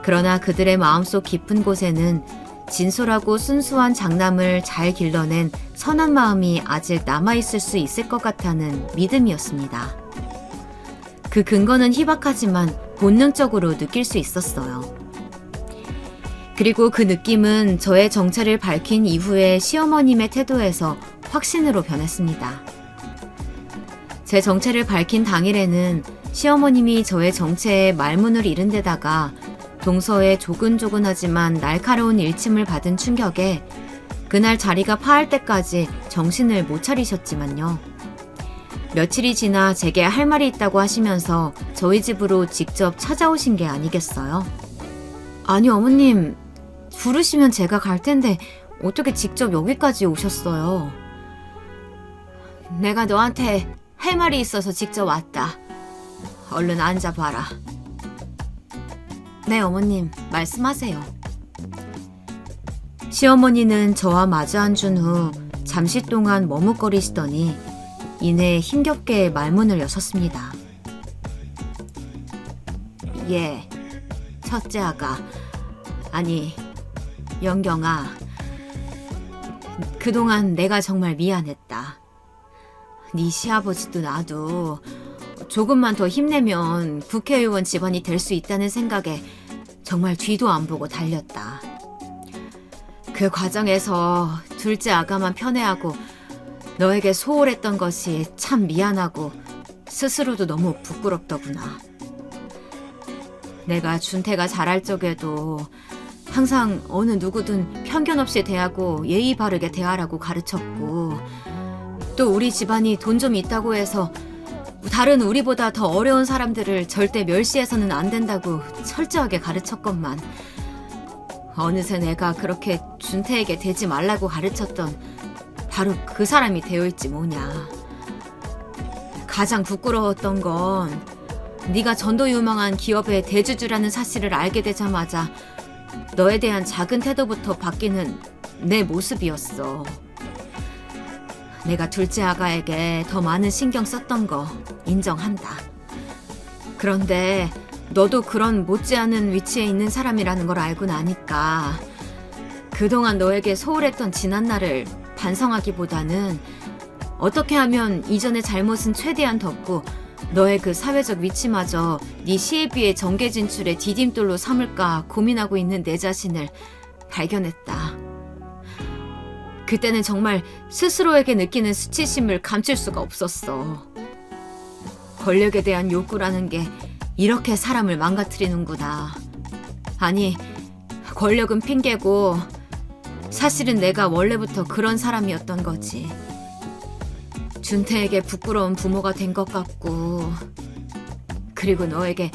그러나 그들의 마음속 깊은 곳에는 진솔하고 순수한 장남을 잘 길러낸 선한 마음이 아직 남아있을 수 있을 것 같다는 믿음이었습니다. 그 근거는 희박하지만 본능적으로 느낄 수 있었어요. 그리고 그 느낌은 저의 정체를 밝힌 이후에 시어머님의 태도에서 확신으로 변했습니다. 제 정체를 밝힌 당일에는 시어머님이 저의 정체에 말문을 잃은 데다가 동서의 조근조근하지만 날카로운 일침을 받은 충격에 그날 자리가 파할 때까지 정신을 못 차리셨지만요. 며칠이 지나 제게 할 말이 있다고 하시면서 저희 집으로 직접 찾아오신 게 아니겠어요? 아니 어머님, 부르시면 제가 갈 텐데 어떻게 직접 여기까지 오셨어요? 내가 너한테 할 말이 있어서 직접 왔다. 얼른 앉아봐라. 네, 어머님, 말씀하세요. 시어머니는 저와 마주 앉은 후 잠시 동안 머뭇거리시더니 이내 힘겹게 말문을 여셨습니다. 예, 첫째 아가, 아니, 영경아, 그동안 내가 정말 미안했다. 네 시아버지도 나도 조금만 더 힘내면 국회의원 집안이 될 수 있다는 생각에 정말 뒤도 안 보고 달렸다. 그 과정에서 둘째 아가만 편애하고 너에게 소홀했던 것이 참 미안하고 스스로도 너무 부끄럽더구나. 내가 준태가 자랄 적에도 항상 어느 누구든 편견 없이 대하고 예의 바르게 대하라고 가르쳤고, 또 우리 집안이 돈 좀 있다고 해서 다른 우리보다 더 어려운 사람들을 절대 멸시해서는 안 된다고 철저하게 가르쳤건만, 어느새 내가 그렇게 준태에게 대지 말라고 가르쳤던 바로 그 사람이 되어있지 뭐냐. 가장 부끄러웠던 건 네가 전도 유망한 기업의 대주주라는 사실을 알게 되자마자 너에 대한 작은 태도부터 바뀌는 내 모습이었어. 내가 둘째 아가에게 더 많은 신경 썼던 거 인정한다. 그런데 너도 그런 못지않은 위치에 있는 사람이라는 걸 알고 나니까 그동안 너에게 소홀했던 지난날을 반성하기보다는 어떻게 하면 이전의 잘못은 최대한 덮고 너의 그 사회적 위치마저 네 시애비의 정계 진출의 디딤돌로 삼을까 고민하고 있는 내 자신을 발견했다. 그때는 정말 스스로에게 느끼는 수치심을 감출 수가 없었어. 권력에 대한 욕구라는 게 이렇게 사람을 망가뜨리는구나. 아니, 권력은 핑계고 사실은 내가 원래부터 그런 사람이었던 거지. 준태에게 부끄러운 부모가 된 것 같고, 그리고 너에게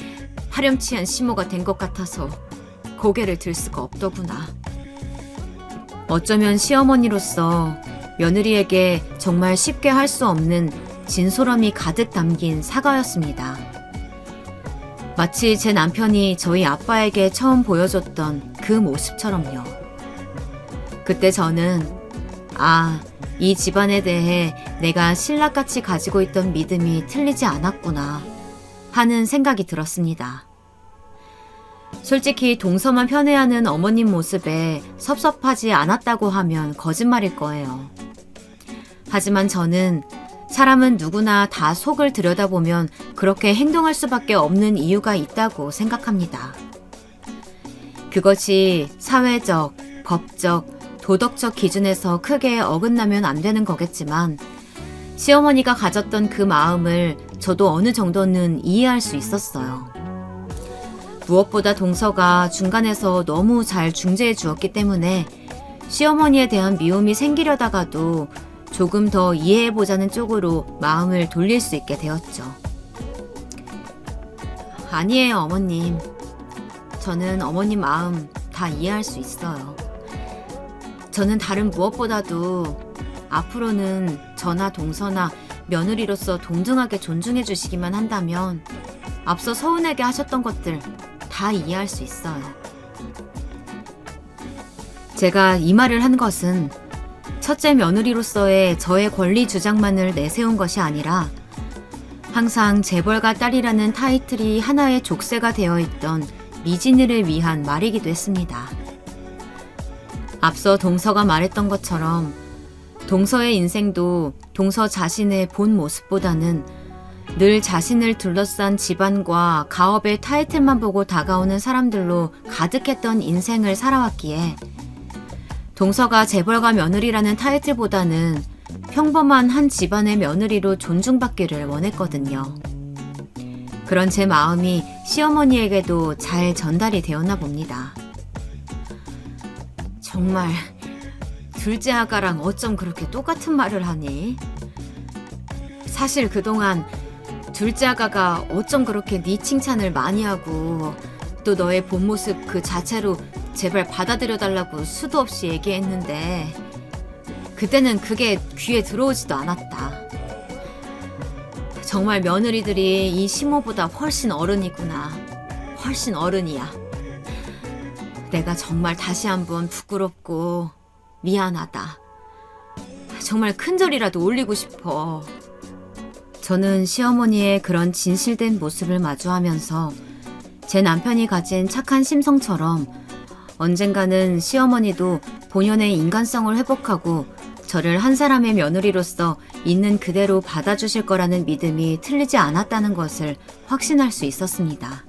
파렴치한 시모가 된 것 같아서 고개를 들 수가 없더구나. 어쩌면 시어머니로서 며느리에게 정말 쉽게 할 수 없는 진솔함이 가득 담긴 사과였습니다. 마치 제 남편이 저희 아빠에게 처음 보여줬던 그 모습처럼요. 그때 저는 이 집안에 대해 내가 신라같이 가지고 있던 믿음이 틀리지 않았구나 하는 생각이 들었습니다. 솔직히 동서만 편애하는 어머님 모습에 섭섭하지 않았다고 하면 거짓말일 거예요. 하지만 저는 사람은 누구나 다 속을 들여다보면 그렇게 행동할 수밖에 없는 이유가 있다고 생각합니다. 그것이 사회적, 법적, 도덕적 기준에서 크게 어긋나면 안 되는 거겠지만 시어머니가 가졌던 그 마음을 저도 어느 정도는 이해할 수 있었어요. 무엇보다 동서가 중간에서 너무 잘 중재해 주었기 때문에 시어머니에 대한 미움이 생기려다가도 조금 더 이해해보자는 쪽으로 마음을 돌릴 수 있게 되었죠. 아니에요, 어머님. 저는 어머님 마음 다 이해할 수 있어요. 저는 다른 무엇보다도 앞으로는 저나 동서나 며느리로서 동등하게 존중해 주시기만 한다면 앞서 서운하게 하셨던 것들 다 이해할 수 있어요. 제가 이 말을 한 것은 첫째 며느리로서의 저의 권리 주장만을 내세운 것이 아니라 항상 재벌가 딸이라는 타이틀이 하나의 족쇄가 되어 있던 미진이를 위한 말이기도 했습니다. 앞서 동서가 말했던 것처럼 동서의 인생도 동서 자신의 본 모습보다는 늘 자신을 둘러싼 집안과 가업의 타이틀만 보고 다가오는 사람들로 가득했던 인생을 살아왔기에 동서가 재벌가 며느리라는 타이틀보다는 평범한 한 집안의 며느리로 존중받기를 원했거든요. 그런 제 마음이 시어머니에게도 잘 전달이 되었나 봅니다. 정말 둘째 아가랑 어쩜 그렇게 똑같은 말을 하니? 사실 그동안 둘째 아가가 어쩜 그렇게 네 칭찬을 많이 하고 또 너의 본 모습 그 자체로 제발 받아들여달라고 수도 없이 얘기했는데 그때는 그게 귀에 들어오지도 않았다. 정말 며느리들이 이 시모보다 훨씬 어른이구나. 훨씬 어른이야. 내가 정말 다시 한번 부끄럽고 미안하다. 정말 큰절이라도 올리고 싶어. 저는 시어머니의 그런 진실된 모습을 마주하면서 제 남편이 가진 착한 심성처럼 언젠가는 시어머니도 본연의 인간성을 회복하고 저를 한 사람의 며느리로서 있는 그대로 받아주실 거라는 믿음이 틀리지 않았다는 것을 확신할 수 있었습니다.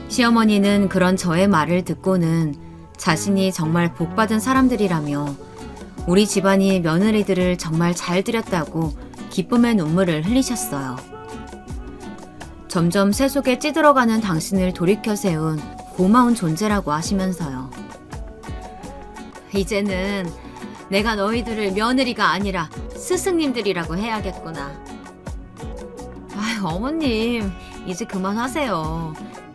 시어머니는 그런 저의 말을 듣고는 자신이 정말 복받은 사람들이라며 우리 집안이 며느리들을 정말 잘 들였다고 기쁨의 눈물을 흘리셨어요. 점점 새 속에 찌들어가는 당신을 돌이켜 세운 고마운 존재라고 하시면서요. 이제는 내가 너희들을 며느리가 아니라 스승님들이라고 해야겠구나. 아유, 어머님, 이제 그만하세요.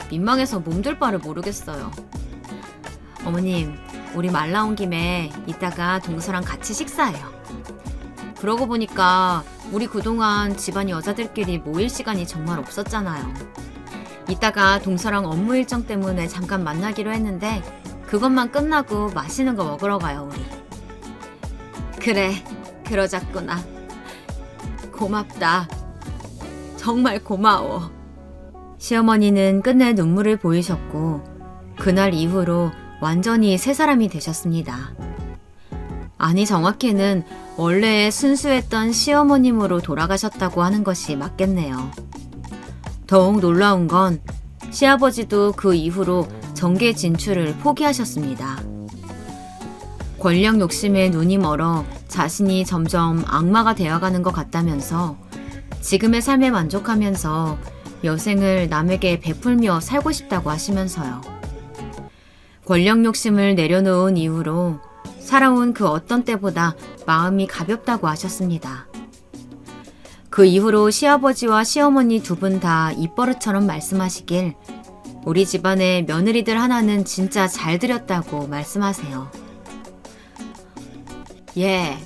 민망해서 몸둘 바를 모르겠어요. 어머님, 우리 말 나온 김에 이따가 동서랑 같이 식사해요. 그러고 보니까 우리 그동안 집안 여자들끼리 모일 시간이 정말 없었잖아요. 이따가 동서랑 업무 일정 때문에 잠깐 만나기로 했는데 그것만 끝나고 맛있는 거 먹으러 가요, 우리. 그래, 그러자꾸나. 고맙다. 정말 고마워. 시어머니는 끝내 눈물을 보이셨고 그날 이후로 완전히 새 사람이 되셨습니다. 아니, 정확히는 원래의 순수했던 시어머님으로 돌아가셨다고 하는 것이 맞겠네요. 더욱 놀라운 건 시아버지도 그 이후로 정계 진출을 포기하셨습니다. 권력 욕심에 눈이 멀어 자신이 점점 악마가 되어가는 것 같다면서 지금의 삶에 만족하면서 여생을 남에게 베풀며 살고 싶다고 하시면서요. 권력 욕심을 내려놓은 이후로 살아온 그 어떤 때보다 마음이 가볍다고 하셨습니다. 그 이후로 시아버지와 시어머니 두 분 다 입버릇처럼 말씀하시길 우리 집안의 며느리들 하나는 진짜 잘 들였다고 말씀하세요. 예,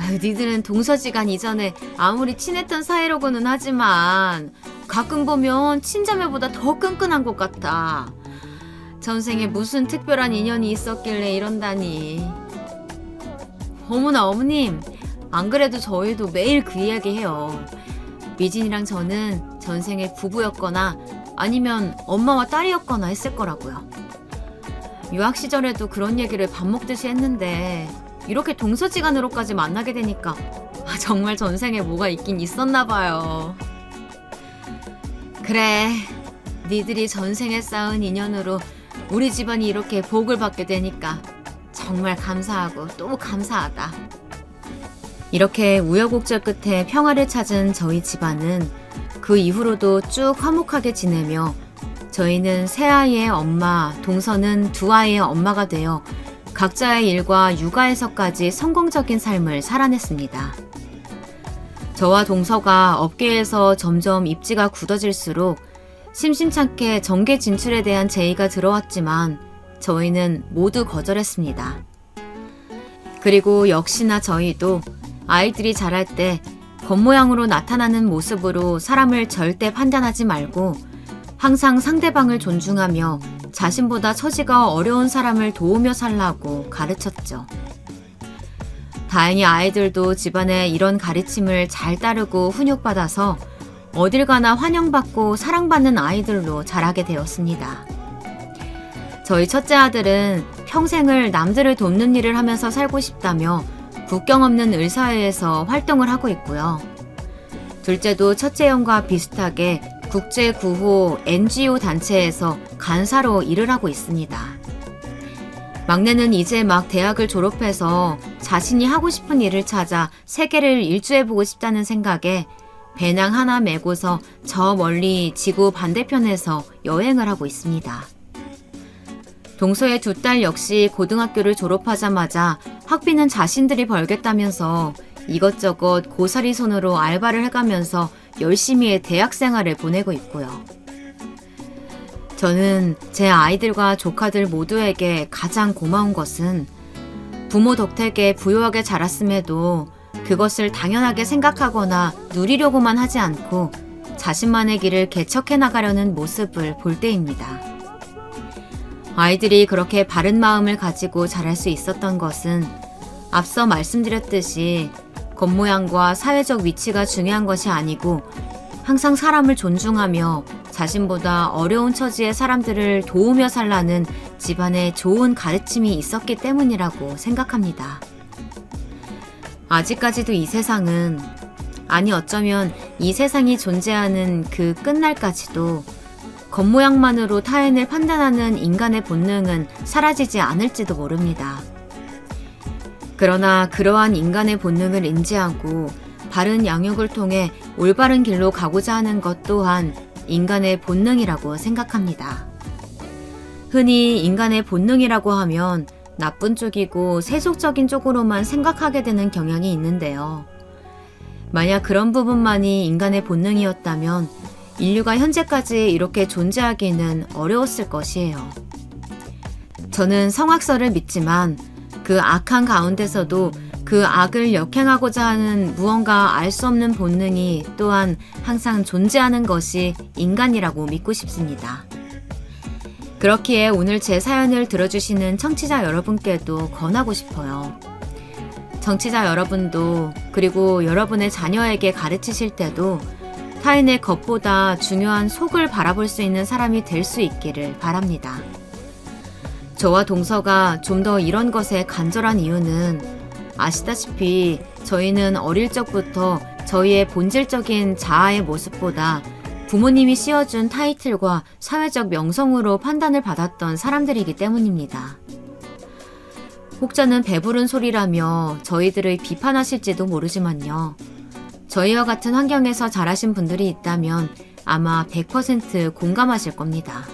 아유, 니들은 동서지간 이전에 아무리 친했던 사이라고는 하지만 가끔 보면 친자매보다 더 끈끈한 것 같아. 전생에 무슨 특별한 인연이 있었길래 이런다니. 어머나 어머님, 안 그래도 저희도 매일 그 이야기 해요. 미진이랑 저는 전생에 부부였거나 아니면 엄마와 딸이었거나 했을 거라고요. 유학 시절에도 그런 얘기를 밥 먹듯이 했는데 이렇게 동서지간으로까지 만나게 되니까 정말 전생에 뭐가 있긴 있었나 봐요. 그래, 니들이 전생에 쌓은 인연으로 우리 집안이 이렇게 복을 받게 되니까 정말 감사하고 또 감사하다. 이렇게 우여곡절 끝에 평화를 찾은 저희 집안은 그 이후로도 쭉 화목하게 지내며 저희는 세 아이의 엄마, 동서는 두 아이의 엄마가 되어 각자의 일과 육아에서까지 성공적인 삶을 살아냈습니다. 저와 동서가 업계에서 점점 입지가 굳어질수록 심심찮게 정계 진출에 대한 제의가 들어왔지만 저희는 모두 거절했습니다. 그리고 역시나 저희도 아이들이 자랄 때 겉모양으로 나타나는 모습으로 사람을 절대 판단하지 말고 항상 상대방을 존중하며 자신보다 처지가 어려운 사람을 도우며 살라고 가르쳤죠. 다행히 아이들도 집안의 이런 가르침을 잘 따르고 훈육받아서 어딜 가나 환영받고 사랑받는 아이들로 자라게 되었습니다. 저희 첫째 아들은 평생을 남들을 돕는 일을 하면서 살고 싶다며 국경 없는 을사회에서 활동을 하고 있고요. 둘째도 첫째 형과 비슷하게 국제구호 NGO 단체에서 간사로 일을 하고 있습니다. 막내는 이제 막 대학을 졸업해서 자신이 하고 싶은 일을 찾아 세계를 일주해보고 싶다는 생각에 배낭 하나 메고서 저 멀리 지구 반대편에서 여행을 하고 있습니다. 동서의 두 딸 역시 고등학교를 졸업하자마자 학비는 자신들이 벌겠다면서 이것저것 고사리 손으로 알바를 해가면서 열심히 대학 생활을 보내고 있고요. 저는 제 아이들과 조카들 모두에게 가장 고마운 것은 부모 덕택에 부유하게 자랐음에도 그것을 당연하게 생각하거나 누리려고만 하지 않고 자신만의 길을 개척해 나가려는 모습을 볼 때입니다. 아이들이 그렇게 바른 마음을 가지고 자랄 수 있었던 것은 앞서 말씀드렸듯이 겉모양과 사회적 위치가 중요한 것이 아니고 항상 사람을 존중하며 자신보다 어려운 처지의 사람들을 도우며 살라는 집안의 좋은 가르침이 있었기 때문이라고 생각합니다. 아직까지도 이 세상은, 아니 어쩌면 이 세상이 존재하는 그 끝날까지도 겉모양만으로 타인을 판단하는 인간의 본능은 사라지지 않을지도 모릅니다. 그러나 그러한 인간의 본능을 인지하고 바른 양육을 통해 올바른 길로 가고자 하는 것 또한 인간의 본능이라고 생각합니다. 흔히 인간의 본능이라고 하면 나쁜 쪽이고 세속적인 쪽으로만 생각하게 되는 경향이 있는데요. 만약 그런 부분만이 인간의 본능이었다면 인류가 현재까지 이렇게 존재하기는 어려웠을 것이에요. 저는 성악설을 믿지만 그 악한 가운데서도 그 악을 역행하고자 하는 무언가 알 수 없는 본능이 또한 항상 존재하는 것이 인간이라고 믿고 싶습니다. 그렇기에 오늘 제 사연을 들어주시는 청취자 여러분께도 권하고 싶어요. 청취자 여러분도 그리고 여러분의 자녀에게 가르치실 때도 타인의 겉보다 중요한 속을 바라볼 수 있는 사람이 될 수 있기를 바랍니다. 저와 동서가 좀 더 이런 것에 간절한 이유는 아시다시피 저희는 어릴 적부터 저희의 본질적인 자아의 모습보다 부모님이 씌워준 타이틀과 사회적 명성으로 판단을 받았던 사람들이기 때문입니다. 혹자는 배부른 소리라며 저희들을 비판하실지도 모르지만요. 저희와 같은 환경에서 자라신 분들이 있다면 아마 100% 공감하실 겁니다.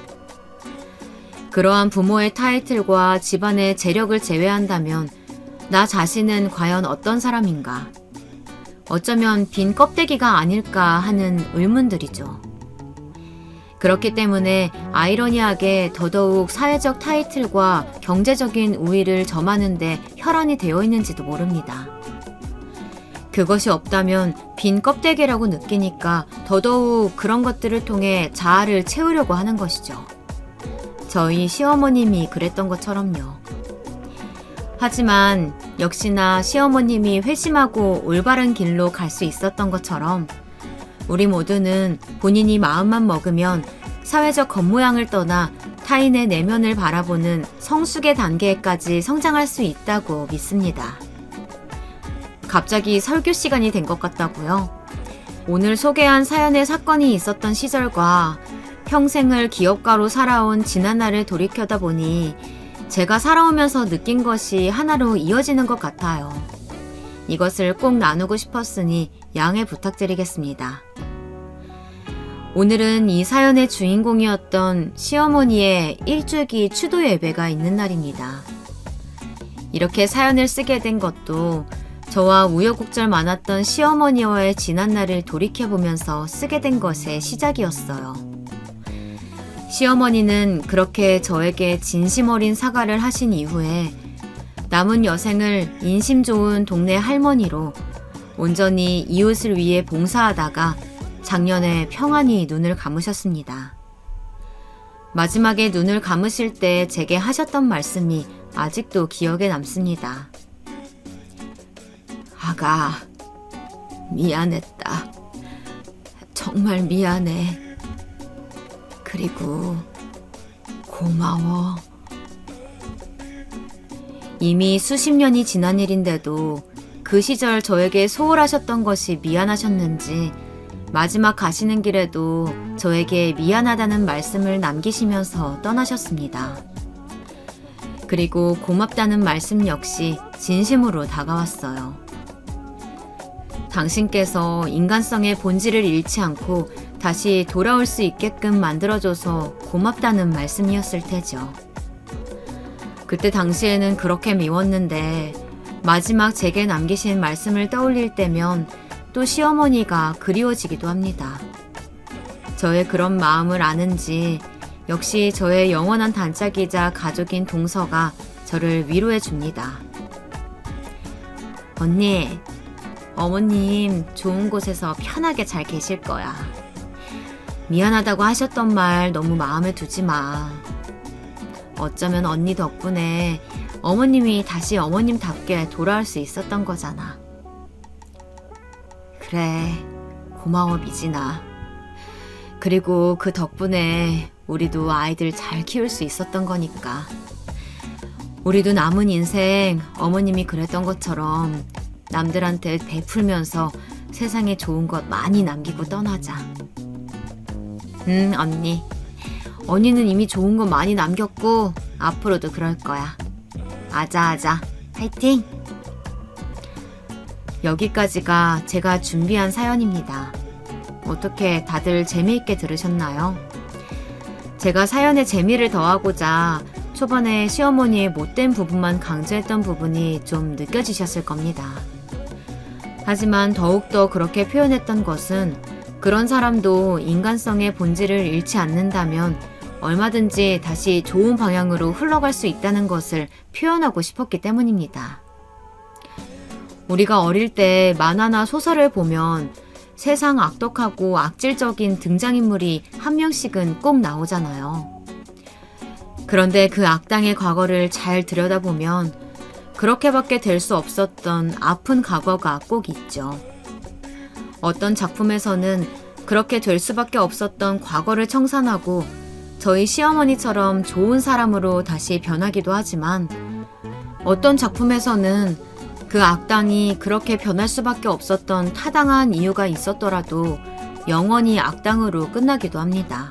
그러한 부모의 타이틀과 집안의 재력을 제외한다면 나 자신은 과연 어떤 사람인가? 어쩌면 빈 껍데기가 아닐까 하는 의문들이죠. 그렇기 때문에 아이러니하게 더더욱 사회적 타이틀과 경제적인 우위를 점하는데 혈안이 되어 있는지도 모릅니다. 그것이 없다면 빈 껍데기라고 느끼니까 더더욱 그런 것들을 통해 자아를 채우려고 하는 것이죠. 저희 시어머님이 그랬던 것처럼요. 하지만 역시나 시어머님이 회심하고 올바른 길로 갈 수 있었던 것처럼 우리 모두는 본인이 마음만 먹으면 사회적 겉모양을 떠나 타인의 내면을 바라보는 성숙의 단계까지 성장할 수 있다고 믿습니다. 갑자기 설교 시간이 된 것 같다고요? 오늘 소개한 사연의 사건이 있었던 시절과 평생을 기업가로 살아온 지난날을 돌이켜다 보니 제가 살아오면서 느낀 것이 하나로 이어지는 것 같아요. 이것을 꼭 나누고 싶었으니 양해 부탁드리겠습니다. 오늘은 이 사연의 주인공이었던 시어머니의 일주기 추도 예배가 있는 날입니다. 이렇게 사연을 쓰게 된 것도 저와 우여곡절 많았던 시어머니와의 지난날을 돌이켜보면서 쓰게 된 것의 시작이었어요. 시어머니는 그렇게 저에게 진심 어린 사과를 하신 이후에 남은 여생을 인심 좋은 동네 할머니로 온전히 이웃을 위해 봉사하다가 작년에 평안히 눈을 감으셨습니다. 마지막에 눈을 감으실 때 제게 하셨던 말씀이 아직도 기억에 남습니다. 아가, 미안했다. 정말 미안해. 그리고 고마워. 이미 수십 년이 지난 일인데도 그 시절 저에게 소홀하셨던 것이 미안하셨는지 마지막 가시는 길에도 저에게 미안하다는 말씀을 남기시면서 떠나셨습니다. 그리고 고맙다는 말씀 역시 진심으로 다가왔어요. 당신께서 인간성의 본질을 잃지 않고 다시 돌아올 수 있게끔 만들어줘서 고맙다는 말씀이었을 테죠. 그때 당시에는 그렇게 미웠는데 마지막 제게 남기신 말씀을 떠올릴 때면 또 시어머니가 그리워지기도 합니다. 저의 그런 마음을 아는지 역시 저의 영원한 단짝이자 가족인 동서가 저를 위로해 줍니다. 언니, 어머님 좋은 곳에서 편하게 잘 계실 거야. 미안하다고 하셨던 말 너무 마음에 두지 마. 어쩌면 언니 덕분에 어머님이 다시 어머님답게 돌아올 수 있었던 거잖아. 그래, 고마워 미진아. 그리고 그 덕분에 우리도 아이들 잘 키울 수 있었던 거니까. 우리도 남은 인생 어머님이 그랬던 것처럼 남들한테 베풀면서 세상에 좋은 것 많이 남기고 떠나자. 언니. 언니는 이미 좋은 거 많이 남겼고 앞으로도 그럴 거야. 아자아자, 파이팅! 여기까지가 제가 준비한 사연입니다. 어떻게 다들 재미있게 들으셨나요? 제가 사연에 재미를 더하고자 초반에 시어머니의 못된 부분만 강조했던 부분이 좀 느껴지셨을 겁니다. 하지만 더욱더 그렇게 표현했던 것은 그런 사람도 인간성의 본질을 잃지 않는다면 얼마든지 다시 좋은 방향으로 흘러갈 수 있다는 것을 표현하고 싶었기 때문입니다. 우리가 어릴 때 만화나 소설을 보면 세상 악독하고 악질적인 등장인물이 한 명씩은 꼭 나오잖아요. 그런데 그 악당의 과거를 잘 들여다보면 그렇게밖에 될 수 없었던 아픈 과거가 꼭 있죠. 어떤 작품에서는 그렇게 될 수밖에 없었던 과거를 청산하고 저희 시어머니처럼 좋은 사람으로 다시 변하기도 하지만 어떤 작품에서는 그 악당이 그렇게 변할 수밖에 없었던 타당한 이유가 있었더라도 영원히 악당으로 끝나기도 합니다.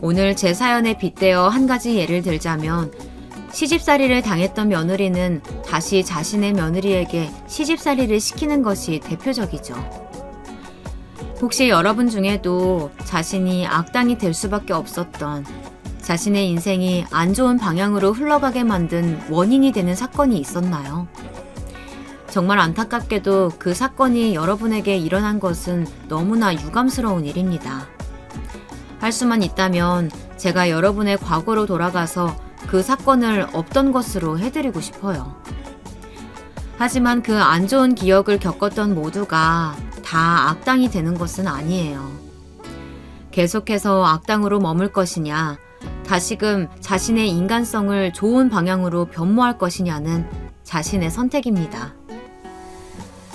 오늘 제 사연에 빗대어 한 가지 예를 들자면 시집살이를 당했던 며느리는 다시 자신의 며느리에게 시집살이를 시키는 것이 대표적이죠. 혹시 여러분 중에도 자신이 악당이 될 수밖에 없었던 자신의 인생이 안 좋은 방향으로 흘러가게 만든 원인이 되는 사건이 있었나요? 정말 안타깝게도 그 사건이 여러분에게 일어난 것은 너무나 유감스러운 일입니다. 할 수만 있다면 제가 여러분의 과거로 돌아가서 그 사건을 없던 것으로 해드리고 싶어요. 하지만 그 안 좋은 기억을 겪었던 모두가 다 악당이 되는 것은 아니에요. 계속해서 악당으로 머물 것이냐, 다시금 자신의 인간성을 좋은 방향으로 변모할 것이냐는 자신의 선택입니다.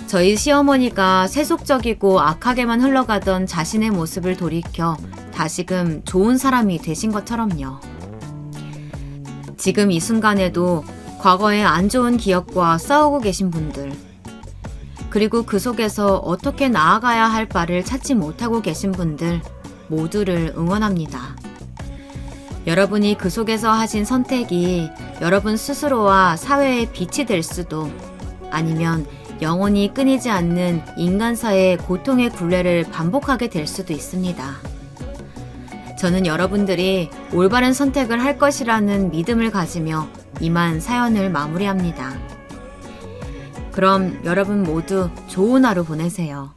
저희 시어머니가 세속적이고 악하게만 흘러가던 자신의 모습을 돌이켜 다시금 좋은 사람이 되신 것처럼요. 지금 이 순간에도 과거의 안 좋은 기억과 싸우고 계신 분들, 그리고 그 속에서 어떻게 나아가야 할 바를 찾지 못하고 계신 분들 모두를 응원합니다. 여러분이 그 속에서 하신 선택이 여러분 스스로와 사회의 빛이 될 수도, 아니면 영원히 끊이지 않는 인간사의 고통의 굴레를 반복하게 될 수도 있습니다. 저는 여러분들이 올바른 선택을 할 것이라는 믿음을 가지며 이만 사연을 마무리합니다. 그럼 여러분 모두 좋은 하루 보내세요.